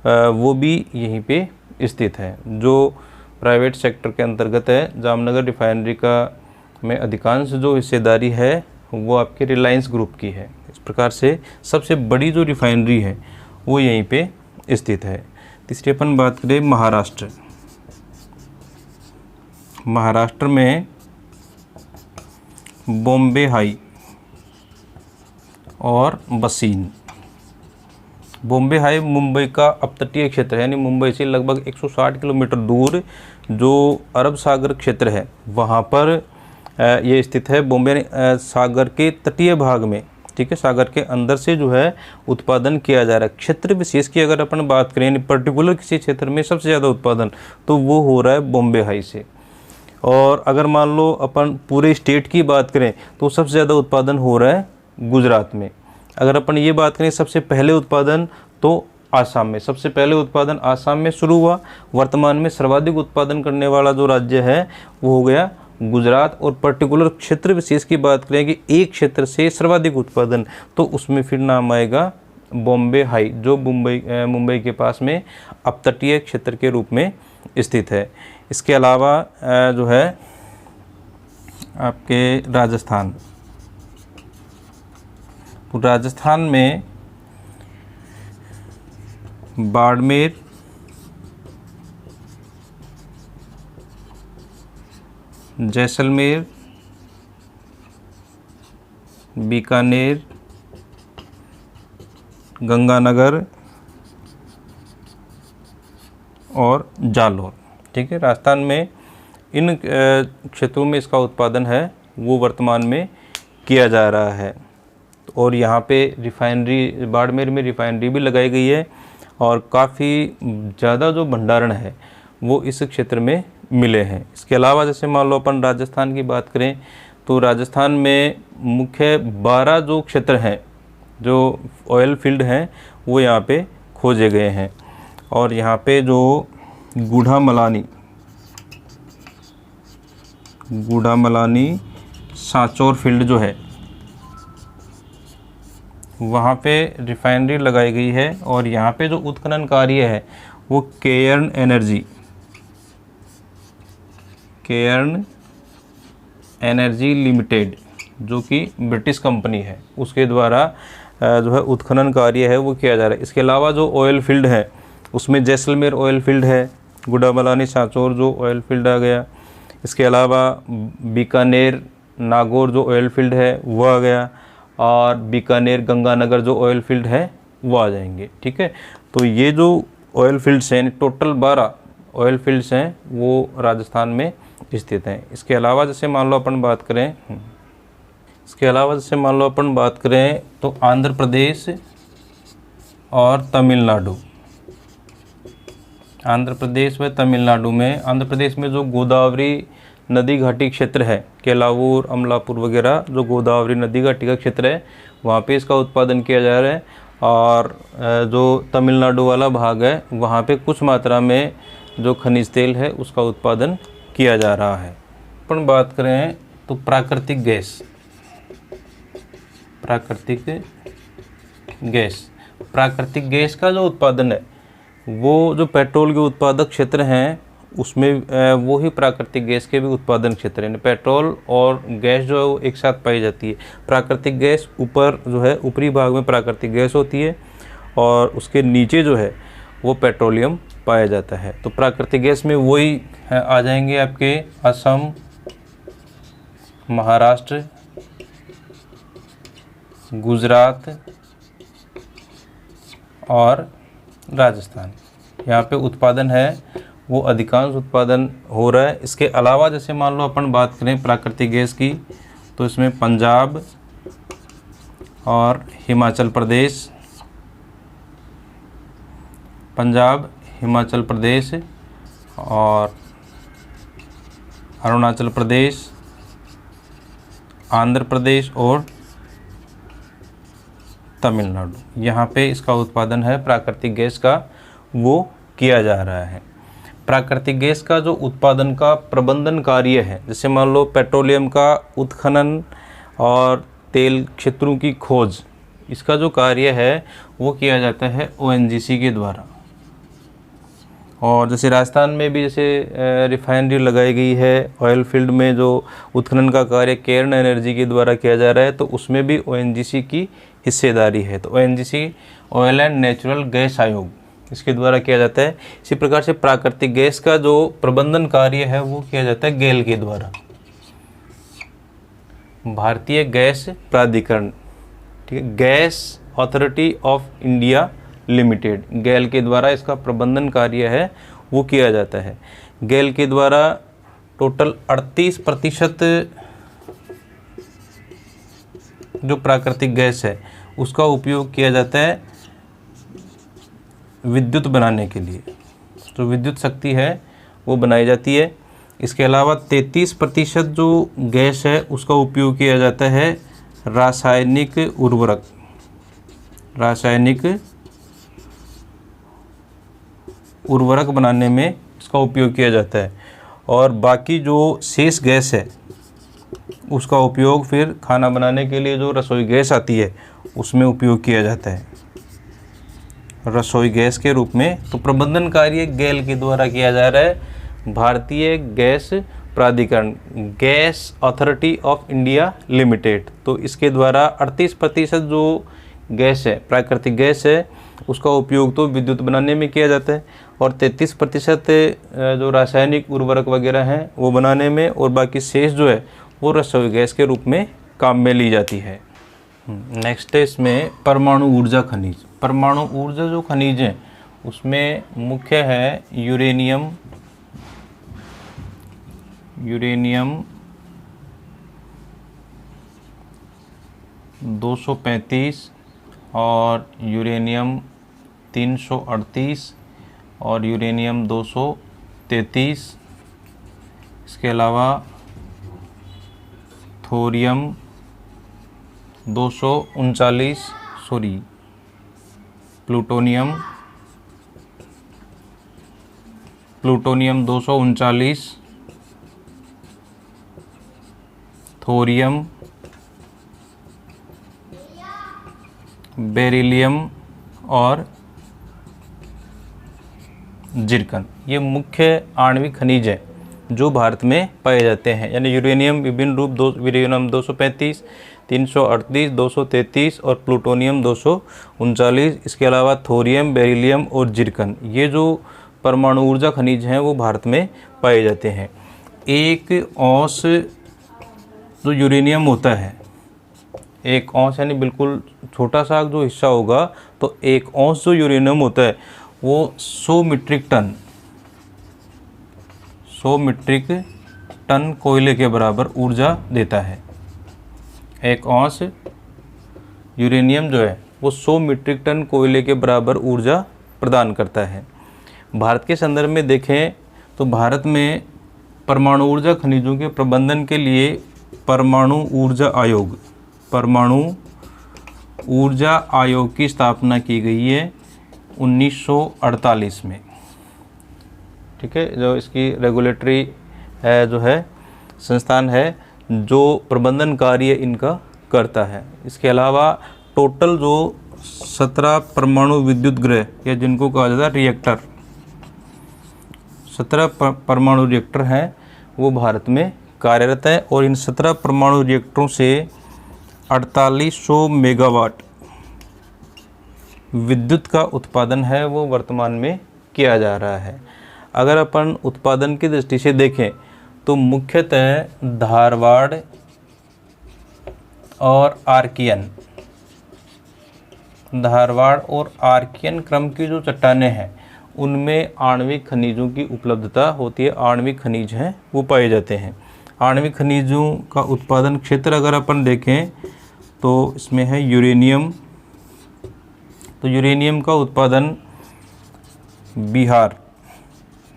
वो भी यहीं पे स्थित है, जो प्राइवेट सेक्टर के अंतर्गत है। जामनगर रिफाइनरी का में अधिकांश जो हिस्सेदारी है वो आपके रिलायंस ग्रुप की है। इस प्रकार से सबसे बड़ी जो रिफाइनरी है वो यहीं पे स्थित है। तीसरी अपन बात करें महाराष्ट्र में बॉम्बे हाई और बसीन। बॉम्बे हाई मुंबई का अपतटीय क्षेत्र है, यानी मुंबई से लगभग 160 किलोमीटर दूर जो अरब सागर क्षेत्र है वहाँ पर ये स्थित है। बॉम्बे सागर के तटीय भाग में, ठीक है, सागर के अंदर से जो है उत्पादन किया जा रहा है। क्षेत्र विशेष की अगर अपन बात करें, यानी पर्टिकुलर किसी क्षेत्र में सबसे ज़्यादा उत्पादन तो वो हो रहा है बॉम्बे हाई से। और अगर मान लो अपन पूरे स्टेट की बात करें तो सबसे ज़्यादा उत्पादन हो रहा है गुजरात में। अगर अपन ये बात करें सबसे पहले उत्पादन तो आसाम में, सबसे पहले उत्पादन आसाम में शुरू हुआ। वर्तमान में सर्वाधिक उत्पादन करने वाला जो राज्य है वो हो गया गुजरात। और पर्टिकुलर क्षेत्र विशेष की बात करें कि एक क्षेत्र से सर्वाधिक उत्पादन, तो उसमें फिर नाम आएगा बॉम्बे हाई, जो मुंबई के पास में अपतटीय क्षेत्र के रूप में स्थित है। इसके अलावा जो है आपके राजस्थान में बाड़मेर, जैसलमेर, बीकानेर, गंगानगर और जालौर। ठीक है, राजस्थान में इन क्षेत्रों में इसका उत्पादन है वो वर्तमान में किया जा रहा है। और यहाँ पे रिफाइनरी, बाड़मेर में रिफाइनरी भी लगाई गई है और काफ़ी ज़्यादा जो भंडारण है वो इस क्षेत्र में मिले हैं। इसके अलावा जैसे मान लो अपन राजस्थान की बात करें तो राजस्थान में मुख्य 12 जो क्षेत्र हैं जो ऑयल फील्ड हैं वो यहाँ पे खोजे गए हैं। और यहाँ पे जो गूढ़ामलानी सांचौर फील्ड जो है वहाँ पे रिफाइनरी लगाई गई है। और यहाँ पे जो उत्खनन कार्य है वो केयर्न एनर्जी लिमिटेड जो कि ब्रिटिश कंपनी है उसके द्वारा जो है उत्खनन कार्य है वो किया जा रहा है। इसके अलावा जो ऑयल फील्ड है उसमें जैसलमेर ऑयल फील्ड है, गूढ़ामलानी सांचौर जो ऑयल फील्ड आ गया। इसके अलावा बीकानेर नागौर जो ऑयल फील्ड है वो आ गया, और बीकानेर गंगानगर जो ऑयल फील्ड है वो आ जाएंगे। ठीक है, तो ये जो ऑयल फील्ड्स हैं, टोटल 12 ऑयल फील्ड्स हैं वो राजस्थान में स्थित हैं। इसके अलावा जैसे मान लो अपन बात करें तो आंध्र प्रदेश और तमिलनाडु, आंध्र प्रदेश में जो गोदावरी नदी घाटी क्षेत्र है, केलावूर, अमलापुर वगैरह जो गोदावरी नदी घाटी का क्षेत्र है वहाँ पे इसका उत्पादन किया जा रहा है। और जो तमिलनाडु वाला भाग है वहाँ पे कुछ मात्रा में जो खनिज तेल है उसका उत्पादन किया जा रहा है। अपन बात करें तो प्राकृतिक गैस का जो उत्पादन है वो जो पेट्रोल के उत्पादक क्षेत्र हैं उसमें वो ही प्राकृतिक गैस के भी उत्पादन क्षेत्र हैं। पेट्रोल और गैस जो है वो एक साथ पाई जाती है। प्राकृतिक गैस ऊपर जो है ऊपरी भाग में प्राकृतिक गैस होती है और उसके नीचे जो है वो पेट्रोलियम पाया जाता है। तो प्राकृतिक गैस में वही आ जाएंगे आपके असम, महाराष्ट्र, गुजरात और राजस्थान। यहाँ पे उत्पादन है वो अधिकांश उत्पादन हो रहा है। इसके अलावा जैसे मान लो अपन बात करें प्राकृतिक गैस की तो इसमें पंजाब और हिमाचल प्रदेश और अरुणाचल प्रदेश, आंध्र प्रदेश और तमिलनाडु, यहाँ पे इसका उत्पादन है प्राकृतिक गैस का वो किया जा रहा है। प्राकृतिक गैस का जो उत्पादन का प्रबंधन कार्य है, जैसे मान लो पेट्रोलियम का उत्खनन और तेल क्षेत्रों की खोज, इसका जो कार्य है वो किया जाता है ONGC के द्वारा। और जैसे राजस्थान में भी जैसे रिफाइनरी लगाई गई है, ऑयल फील्ड में जो उत्खनन का कार्य केयर्न एनर्जी के द्वारा किया जा रहा है तो उसमें भी ONGC की हिस्सेदारी है। तो ONGC oil and natural gas आयोग इसके द्वारा किया जाता है। इसी प्रकार से प्राकृतिक गैस का जो प्रबंधन कार्य है वो किया जाता है गेल के द्वारा, भारतीय गैस प्राधिकरण, ठीक है, gas authority of India limited, GAIL के द्वारा इसका प्रबंधन कार्य है वो किया जाता है। गेल के द्वारा टोटल 38% जो प्राकृतिक गैस है उसका उपयोग किया जाता है विद्युत बनाने के लिए, जो विद्युत शक्ति है वो बनाई जाती है। इसके अलावा 33% जो गैस है उसका उपयोग किया जाता है रासायनिक उर्वरक बनाने में इसका उपयोग किया जाता है। और बाकी जो शेष गैस है उसका उपयोग फिर खाना बनाने के लिए जो रसोई गैस आती है उसमें उपयोग किया जाता है, रसोई गैस के रूप में। तो प्रबंधन कार्य गेल के द्वारा किया जा रहा है, भारतीय गैस प्राधिकरण, gas authority of India limited. तो इसके द्वारा 38% जो गैस है, प्राकृतिक गैस है, उसका उपयोग तो विद्युत बनाने में किया जाता है और 33% जो रासायनिक उर्वरक वगैरह हैं वो बनाने में, और बाकी शेष जो है वो रसोई गैस के रूप में काम में ली जाती है। नेक्स्ट है इसमें परमाणु ऊर्जा खनिज। परमाणु ऊर्जा जो खनिज हैं उसमें मुख्य है यूरेनियम 235 और यूरेनियम 338 और यूरेनियम 233। इसके अलावा थोरियम 239, प्लूटोनियम 239, थोरियम, बेरिलियम और जिरकन, ये मुख्य आणविक खनिज हैं जो भारत में पाए जाते हैं। यानी यूरेनियम विभिन्न रूप यूरेनियम 235, 338, 233 और प्लूटोनियम 239। इसके अलावा थोरियम, बेरिलियम और जिरकन, ये जो परमाणु ऊर्जा खनिज हैं वो भारत में पाए जाते हैं। एक औंस जो यूरेनियम होता है, एक औंस यानी बिल्कुल छोटा सा जो हिस्सा होगा, तो एक औंस जो यूरेनियम होता है वो 100 मीट्रिक टन कोयले के बराबर ऊर्जा देता है। एक औंस यूरेनियम जो है वो 100 मीट्रिक टन कोयले के बराबर ऊर्जा प्रदान करता है। भारत के संदर्भ में देखें तो भारत में परमाणु ऊर्जा खनिजों के प्रबंधन के लिए परमाणु ऊर्जा आयोग की स्थापना की गई है 1948 में। ठीक है, जो इसकी रेगुलेटरी है जो है संस्थान है जो प्रबंधन कार्य इनका करता है। इसके अलावा टोटल जो 17 परमाणु विद्युत गृह या जिनको कहा जाता है रिएक्टर, 17 परमाणु रिएक्टर हैं वो भारत में कार्यरत है। और इन 17 परमाणु रिएक्टरों से 4800 मेगावाट विद्युत का उत्पादन है वो वर्तमान में किया जा रहा है। अगर अपन उत्पादन की दृष्टि से देखें तो मुख्यतः धारवाड़ और आर्कियन क्रम की जो चट्टानें हैं उनमें आणविक खनिजों की उपलब्धता होती है। आणविक खनिज हैं वो पाए जाते हैं। आणविक खनिजों का उत्पादन क्षेत्र अगर अपन देखें तो इसमें है यूरेनियम। तो यूरेनियम का उत्पादन बिहार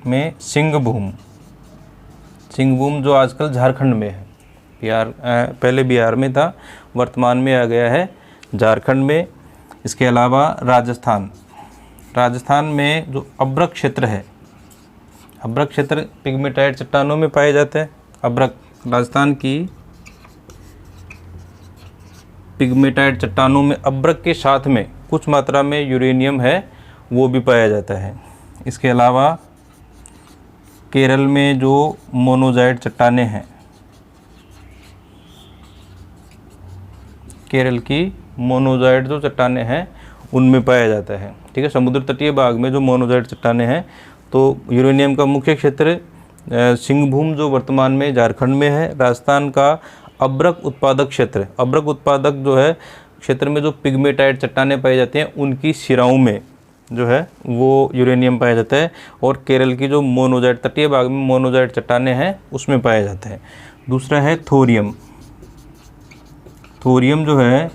में सिंहभूम जो आजकल झारखंड में है, पहले बिहार में था, वर्तमान में आ गया है झारखंड में। इसके अलावा राजस्थान में जो अब्रक क्षेत्र है, अब्रक क्षेत्र पिग्मेटाइट चट्टानों में पाए जाते हैं। अब्रक राजस्थान की पिग्मेटाइट चट्टानों में अब्रक के साथ में कुछ मात्रा में यूरेनियम है वो भी पाया जाता है। इसके अलावा केरल में जो मोनोजाइट चट्टानें हैं, केरल की मोनोजाइट जो चट्टानें हैं उनमें पाया जाता है। ठीक है, समुद्र तटीय भाग में जो मोनोजाइट चट्टानें हैं, तो यूरेनियम का मुख्य क्षेत्र सिंहभूम जो वर्तमान में झारखंड में है। राजस्थान का अब्रक उत्पादक क्षेत्र, अब्रक उत्पादक जो है क्षेत्र में जो पिग्मेटाइट चट्टानें पाई जाती हैं उनकी सिराओं में जो है वो यूरेनियम पाया जाता है। और केरल की जो मोनोजाइट तटीय भाग में मोनोजाइट चट्टानें हैं उसमें पाया जाता है। दूसरा है थोरियम। थोरियम जो है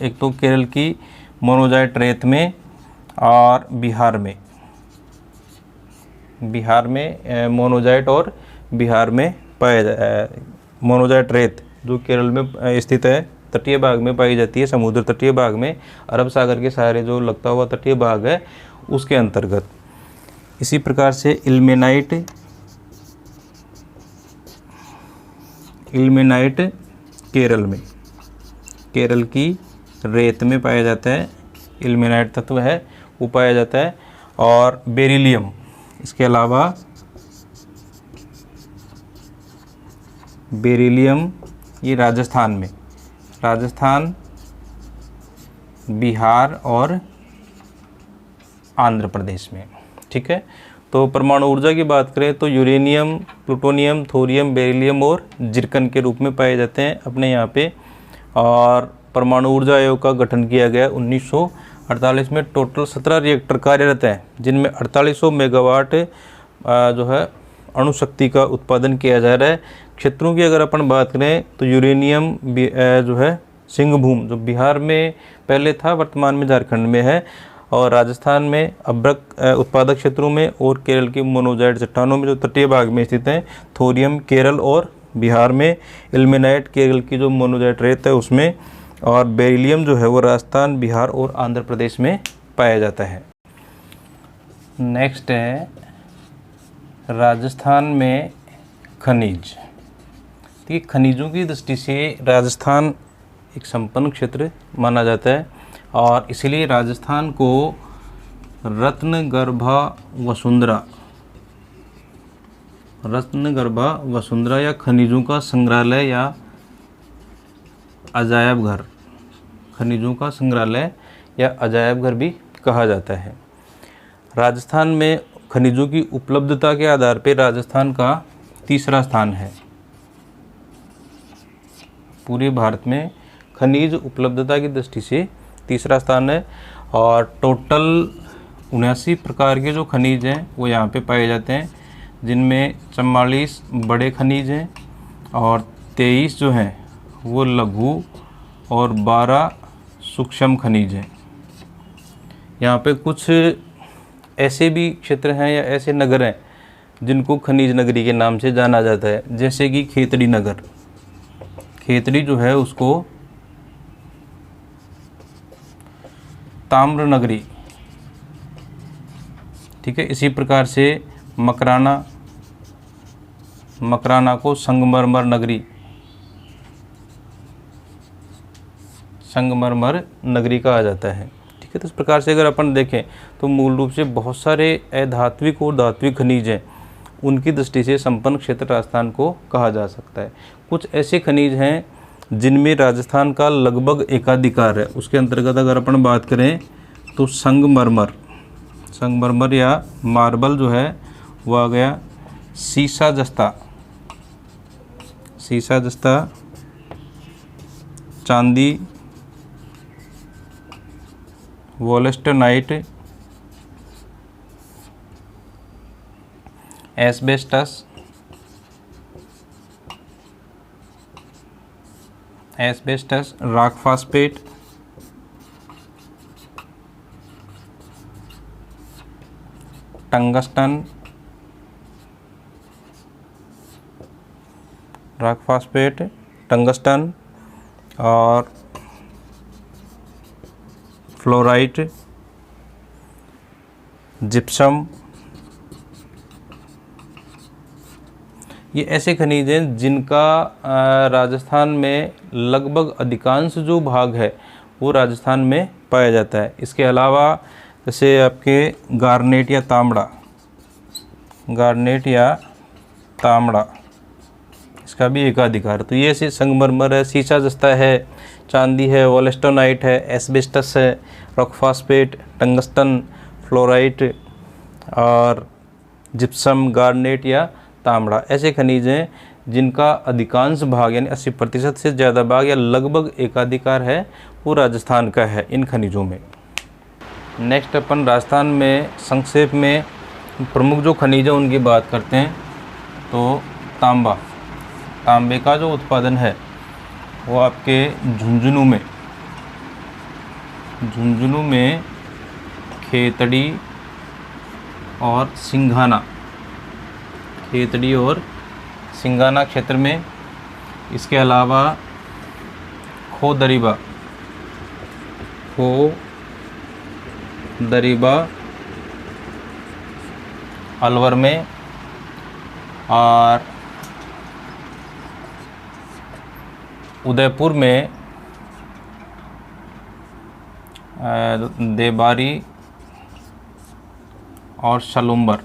एक तो केरल की मोनोजाइट रेत में और बिहार में मोनोजाइट और बिहार में पाया मोनोजाइट रेत जो केरल में स्थित है, तटीय भाग में पाई जाती है, समुद्र तटीय भाग में, अरब सागर के सहारे जो लगता हुआ तटीय भाग है उसके अंतर्गत। इसी प्रकार से इल्मेनाइट केरल की रेत में पाया जाता है, इल्मेनाइट तत्व है वो पाया जाता है। और बेरिलियम, इसके अलावा बेरिलियम ये राजस्थान, बिहार और आंध्र प्रदेश में। ठीक है, तो परमाणु ऊर्जा की बात करें तो यूरेनियम, प्लूटोनियम, थोरियम, बेरिलियम और जिरकन के रूप में पाए जाते हैं अपने यहाँ पे। और परमाणु ऊर्जा आयोग का गठन किया गया 1948 में। टोटल 17 रिएक्टर कार्यरत हैं जिनमें 4800 मेगावाट जो है अणुशक्ति का उत्पादन किया जा रहा है। क्षेत्रों की अगर अपन बात करें तो यूरेनियम जो है सिंहभूम जो बिहार में पहले था वर्तमान में झारखंड में है, और राजस्थान में अभ्रक उत्पादक क्षेत्रों में और केरल की मोनोजाइट चट्टानों में जो तटीय भाग में स्थित हैं। थोरियम केरल और बिहार में, इल्मेनाइट केरल की जो मोनोजाइट रेत है उसमें, और बेरिलियम जो है वो राजस्थान, बिहार और आंध्र प्रदेश में पाया जाता है। नेक्स्ट है राजस्थान में खनिज। देखिए, खनिजों की दृष्टि से राजस्थान एक संपन्न क्षेत्र माना जाता है और इसीलिए राजस्थान को रत्नगर्भा वसुंधरा या खनिजों का संग्रहालय या अजायब घर, खनिजों का संग्रहालय या अजायब घर भी कहा जाता है। राजस्थान में खनिजों की उपलब्धता के आधार पर राजस्थान का तीसरा स्थान है। पूरे भारत में खनिज उपलब्धता की दृष्टि से तीसरा स्थान है और टोटल 79 प्रकार के जो खनिज हैं वो यहाँ पे पाए जाते हैं, जिनमें 44 बड़े खनिज हैं और 23 जो हैं वो लघु और 12 सूक्ष्म खनिज हैं। यहाँ पे कुछ ऐसे भी क्षेत्र हैं या ऐसे नगर हैं जिनको खनिज नगरी के नाम से जाना जाता है, जैसे कि खेतड़ी नगर। खेतड़ी जो है उसको ताम्र नगरी, ठीक है। इसी प्रकार से मकराना को संगमरमर नगरी कहा जाता है, ठीक है। तो इस प्रकार से अगर अपन देखें तो मूल रूप से बहुत सारे अधात्विक और धात्विक खनिज हैं, उनकी दृष्टि से संपन्न क्षेत्र राजस्थान को कहा जा सकता है। कुछ ऐसे खनिज हैं जिनमें राजस्थान का लगभग एकाधिकार है। उसके अंतर्गत अगर अपन बात करें तो संगमरमर या मार्बल जो है वो आ गया, सीसा जस्ता, चांदी, wollastonite, asbestos, rock phosphate, tungsten, और फ्लोराइट, जिप्सम। ये ऐसे खनिज हैं जिनका राजस्थान में लगभग अधिकांश जो भाग है वो राजस्थान में पाया जाता है। इसके अलावा जैसे आपके गार्नेट या तांबड़ा, इसका भी एकाधिकार। तो ये ऐसे संगमरमर है, सीसा जस्ता है, चांदी है, वोलेस्टोनाइट है, एस्बेस्टस है, रॉक फास्फेट, टंगस्टन, फ्लोराइट और जिप्सम, गार्नेट या तांबड़ा, ऐसे खनिज हैं जिनका अधिकांश भाग यानी 80% से ज़्यादा भाग या लगभग एकाधिकार है वो राजस्थान का है इन खनिजों में। नेक्स्ट अपन राजस्थान में संक्षेप में प्रमुख जो खनिज है उनकी बात करते हैं। तो तांबे का जो उत्पादन है वो आपके झुंझुनू में खेतड़ी और सिंघाना क्षेत्र में। इसके अलावा खोदरीबा अलवर में और उदयपुर में देबारी और सलूम्बर।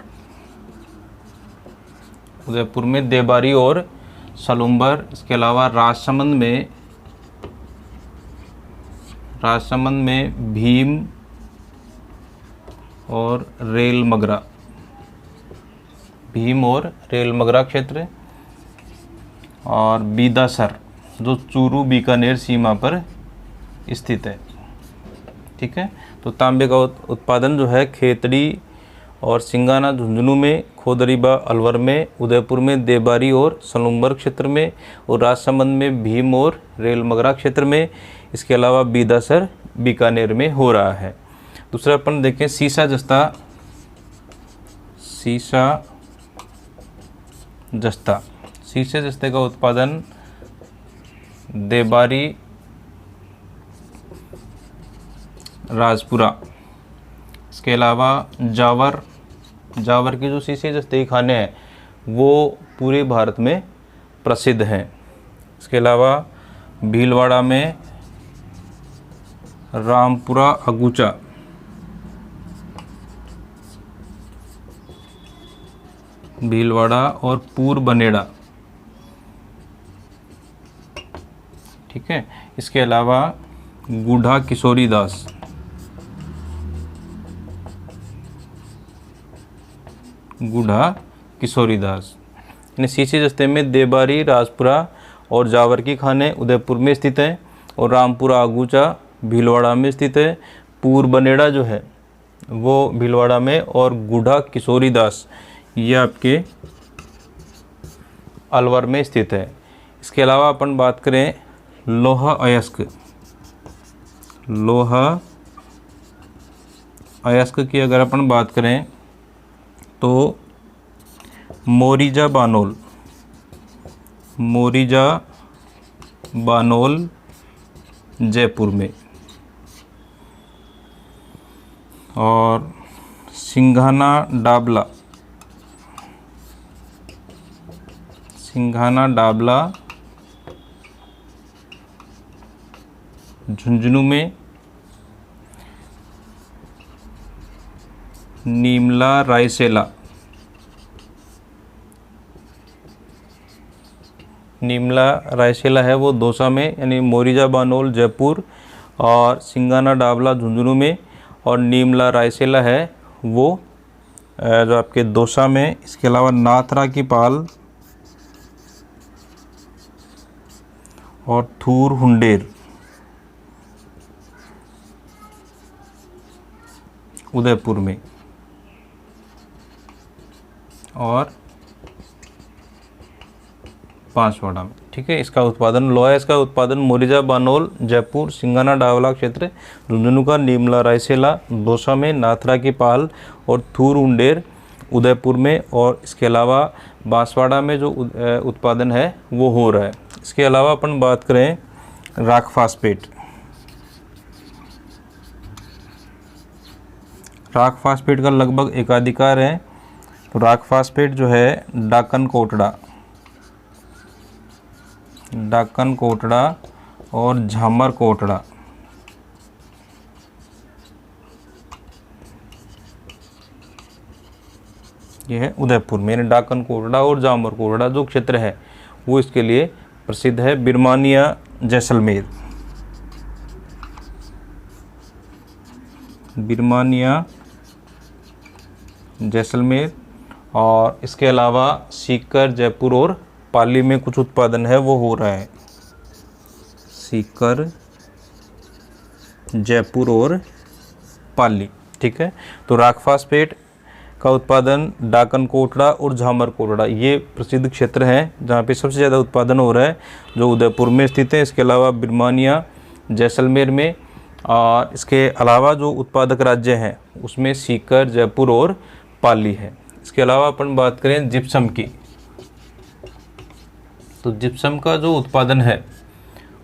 उदयपुर में देबारी और सलूम्बर। इसके अलावा राजसमंद में भीम और रेल मगरा क्षेत्र, और बीदासर जो चूरू बीकानेर सीमा पर स्थित है, ठीक है। तो तांबे का उत्पादन जो है खेतड़ी और सिंघाना झुंझुनू में, खोदरीबा अलवर में, उदयपुर में देबारी और सलूम्बर क्षेत्र में, और राजसमंद में भीम और रेल मगरा क्षेत्र में। इसके अलावा बीदासर बीकानेर में हो रहा है। दूसरा अपन देखें सीसा जस्ता, सीसा जस्ता, सीसे जस्ते का उत्पादन देबारी, राजपुरा। इसके अलावा जावर, जावर के जो सीसे जस्ते के खाने हैं वो पूरे भारत में प्रसिद्ध हैं। इसके अलावा भीलवाड़ा में रामपुरा अगूचा, भीलवाड़ा और पूर बनेड़ा, ठीक है। इसके अलावा गूढ़ा किशोरी दास, गूढ़ा किशोरी दास। यानी सीसे जस्ते में देबारी, राजपुरा और जावर की खाने उदयपुर में स्थित है और रामपुरा अगूचा भीलवाड़ा में स्थित है। पूर बनेड़ा जो है वो भीलवाड़ा में और गूढ़ा किशोरी दास ये आपके अलवर में स्थित है। इसके अलावा अपन बात करें लोहा अयस्क, लोहा अयस्क की अगर अपन बात करें तो मोरिजा बानोल, मोरिजा बानोल जयपुर में, और सिंघाना डाबला, सिंघाना डाबला झुंझुनू में, नीमला रायसेला, नीमला रायसेला है वो दौसा में, यानी मोरिजा बानोल जयपुर और सिंघाना डाबला झुंझुनू में, और नीमला रायसेला है वो जो आपके दौसा में। इसके अलावा नाथरा की पाल और थूर हुंडेर उदयपुर में, और बांसवाड़ा में, ठीक है। इसका उत्पादन लोहा, इसका उत्पादन मोरिजा बानोल जयपुर, सिंघाना डावला क्षेत्र झुंझुनू का, नीमला रायसेला दौसा में, नाथरा की पाल और थूर उंडेर उदयपुर में, और इसके अलावा बांसवाड़ा में जो उत्पादन है वो हो रहा है। इसके अलावा अपन बात करें राख फास्फेट, राख फास्फेट का लगभग एकाधिकार है। तो राख फास्फेट जो है डाकन कोटड़ा, डाकन कोटड़ा और झामर कोटड़ा, ये है उदयपुर में। यानी डाकन कोटड़ा और झामर कोटड़ा जो क्षेत्र है वो इसके लिए प्रसिद्ध है। बिरमानिया जैसलमेर, बिरमानिया जैसलमेर, और इसके अलावा सीकर जयपुर और पाली में कुछ उत्पादन है वो हो रहा है। सीकर जयपुर और पाली, ठीक है। तो राख फास्फेट का उत्पादन डाकन कोटड़ा और झामर कोटड़ा ये प्रसिद्ध क्षेत्र हैं जहाँ पे सबसे ज़्यादा उत्पादन हो रहा है, जो उदयपुर में स्थित है। इसके अलावा बिरमानिया जैसलमेर में, और इसके अलावा जो उत्पादक राज्य हैं उसमें सीकर जयपुर और पाली है। इसके अलावा अपन बात करें जिप्सम की, तो जिप्सम का जो उत्पादन है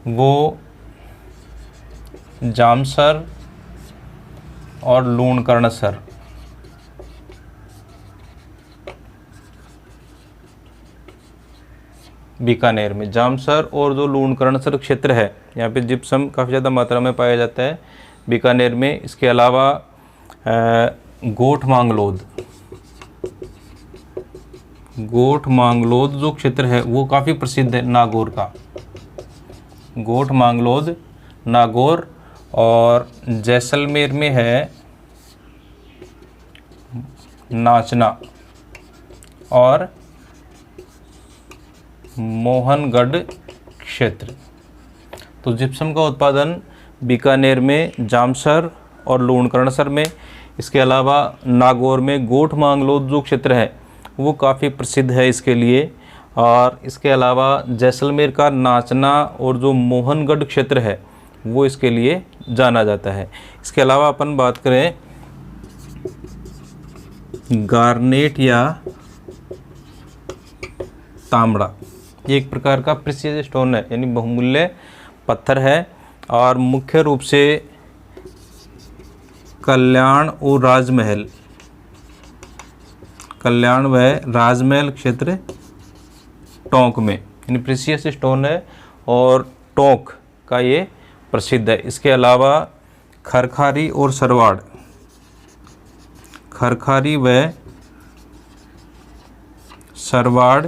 वो जामसर और लूणकरणसर, बीकानेर में जामसर और जो लूणकरणसर क्षेत्र है यहाँ पे जिप्सम काफ़ी ज़्यादा मात्रा में पाया जाता है बीकानेर में। इसके अलावा गोठ मांगलोद, गोठ मांगलोद जो क्षेत्र है वो काफ़ी प्रसिद्ध है नागौर का, गोठ मांगलोद नागौर, और जैसलमेर में है नाचना और मोहनगढ़ क्षेत्र। तो जिप्सम का उत्पादन बीकानेर में जामसर और लूणकरणसर में, इसके अलावा नागौर में गोठ मांगलोद जो क्षेत्र है वो काफ़ी प्रसिद्ध है इसके लिए, और इसके अलावा जैसलमेर का नाचना और जो मोहनगढ़ क्षेत्र है वो इसके लिए जाना जाता है। इसके अलावा अपन बात करें गार्नेट या तांबड़ा, ये एक प्रकार का प्रेशियस स्टोन है, यानी बहुमूल्य पत्थर है और मुख्य रूप से कल्याण और राजमहल क्षेत्र टोंक में, यानी प्रेशियस स्टोन है और टोंक का ये प्रसिद्ध है। इसके अलावा खरखारी और सरवाड़, खरखारी व सरवाड़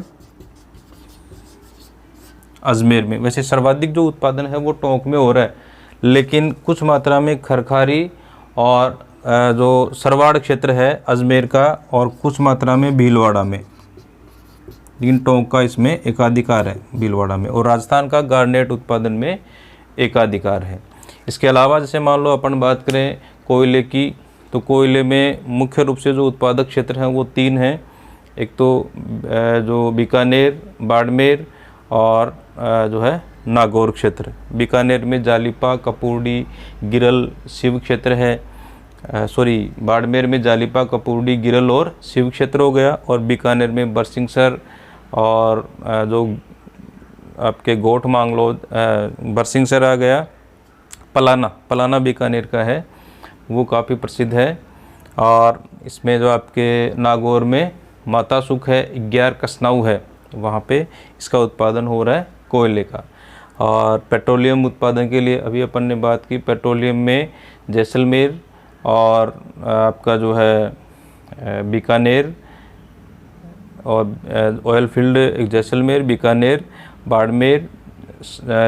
अजमेर में। वैसे सर्वाधिक जो उत्पादन है वो टोंक में हो रहा है, लेकिन कुछ मात्रा में खरखारी और जो सरवाड़ क्षेत्र है अजमेर का और कुछ मात्रा में भीलवाड़ा में, लेकिन टोंक का इसमें एकाधिकार है भीलवाड़ा में, और राजस्थान का गार्नेट उत्पादन में एकाधिकार है। इसके अलावा जैसे मान लो अपन बात करें कोयले की, तो कोयले में मुख्य रूप से जो उत्पादक क्षेत्र हैं वो 3 हैं। एक तो जो बीकानेर, बाड़मेर और जो है नागौर क्षेत्र। बीकानेर में जालिपा, कपूरडी, गिरल, शिव क्षेत्र है। बाड़मेर में जालिपा, कपूरडी, गिरल और शिव क्षेत्र हो गया, और बीकानेर में बरसिंहसर और जो आपके गोठ मांगलो बरसिंहसर आ गया। पलाना बीकानेर का है, वो काफ़ी प्रसिद्ध है। और इसमें जो आपके नागौर में माता सुख है, 11 कसनाऊ है, वहाँ पे इसका उत्पादन हो रहा है कोयले का। और पेट्रोलियम उत्पादन के लिए अभी अपन ने बात की, पेट्रोलियम में जैसलमेर और आपका जो है बीकानेर और ऑयल फील्ड जैसलमेर, बीकानेर, बाड़मेर,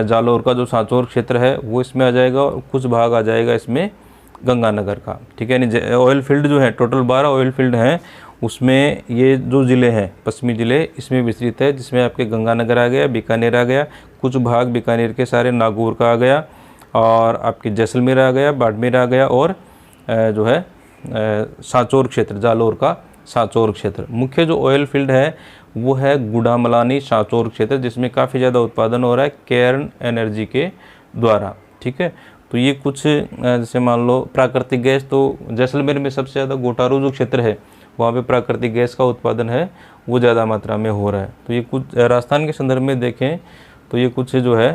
जालौर का जो सांचौर क्षेत्र है वो इसमें आ जाएगा, और कुछ भाग आ जाएगा इसमें गंगानगर का। ठीक है, यानी ऑयल फील्ड जो है टोटल 12 ऑयल फील्ड हैं, उसमें ये जो ज़िले हैं पश्चिमी ज़िले इसमें विस्तृत है, जिसमें आपके गंगानगर आ गया, बीकानेर आ गया, कुछ भाग बीकानेर के सारे नागौर का आ गया, और आपके जैसलमेर आ गया, बाड़मेर आ गया, और जो है सांचौर क्षेत्र, जालौर का सांचौर क्षेत्र। मुख्य जो ऑयल फील्ड है वो है गुड़ामलानी सांचौर क्षेत्र, जिसमें काफ़ी ज़्यादा उत्पादन हो रहा है केयर्न एनर्जी के द्वारा। ठीक है, तो ये कुछ जैसे मान लो प्राकृतिक गैस, तो जैसलमेर में सबसे ज़्यादा गोटारू जो क्षेत्र है वहाँ पे प्राकृतिक गैस का उत्पादन है वो ज़्यादा मात्रा में हो रहा है। तो ये कुछ राजस्थान के संदर्भ में देखें तो ये कुछ जो है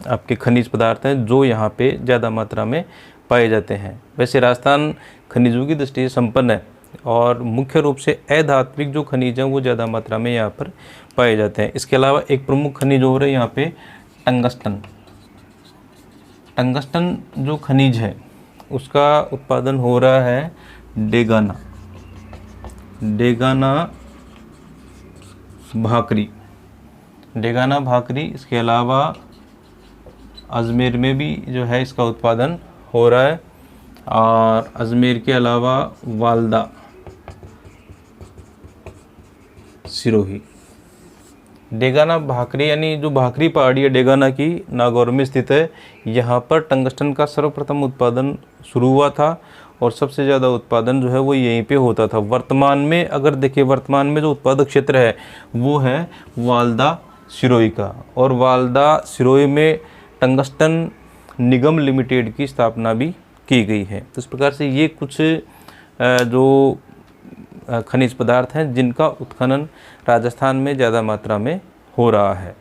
आपके खनिज पदार्थ हैं जो यहाँ पे ज़्यादा मात्रा में पाए जाते हैं। वैसे राजस्थान खनिजों की दृष्टि से संपन्न है, और मुख्य रूप से अधात्विक जो खनिज हैं वो ज़्यादा मात्रा में यहाँ पर पाए जाते हैं। इसके अलावा एक प्रमुख खनिज हो रहा है यहाँ पे टंगस्टन। टंगस्टन जो खनिज है उसका उत्पादन हो रहा है डेगाना भाकरी। इसके अलावा अजमेर में भी जो है इसका उत्पादन हो रहा है, और अजमेर के अलावा वालदा, सिरोही। डेगाना भाकरी यानी जो भाकरी पहाड़ी है डेगाना की, नागौर में स्थित है। यहाँ पर टंगस्टन का सर्वप्रथम उत्पादन शुरू हुआ था, और सबसे ज़्यादा उत्पादन जो है वो यहीं पे होता था। वर्तमान में अगर देखिए, वर्तमान में जो उत्पादक क्षेत्र है वो है वालदा सिरोही का, और वालदा सिरोही में टंगस्टन निगम लिमिटेड की स्थापना भी की गई है। तो इस प्रकार से ये कुछ जो खनिज पदार्थ हैं जिनका उत्खनन राजस्थान में ज़्यादा मात्रा में हो रहा है।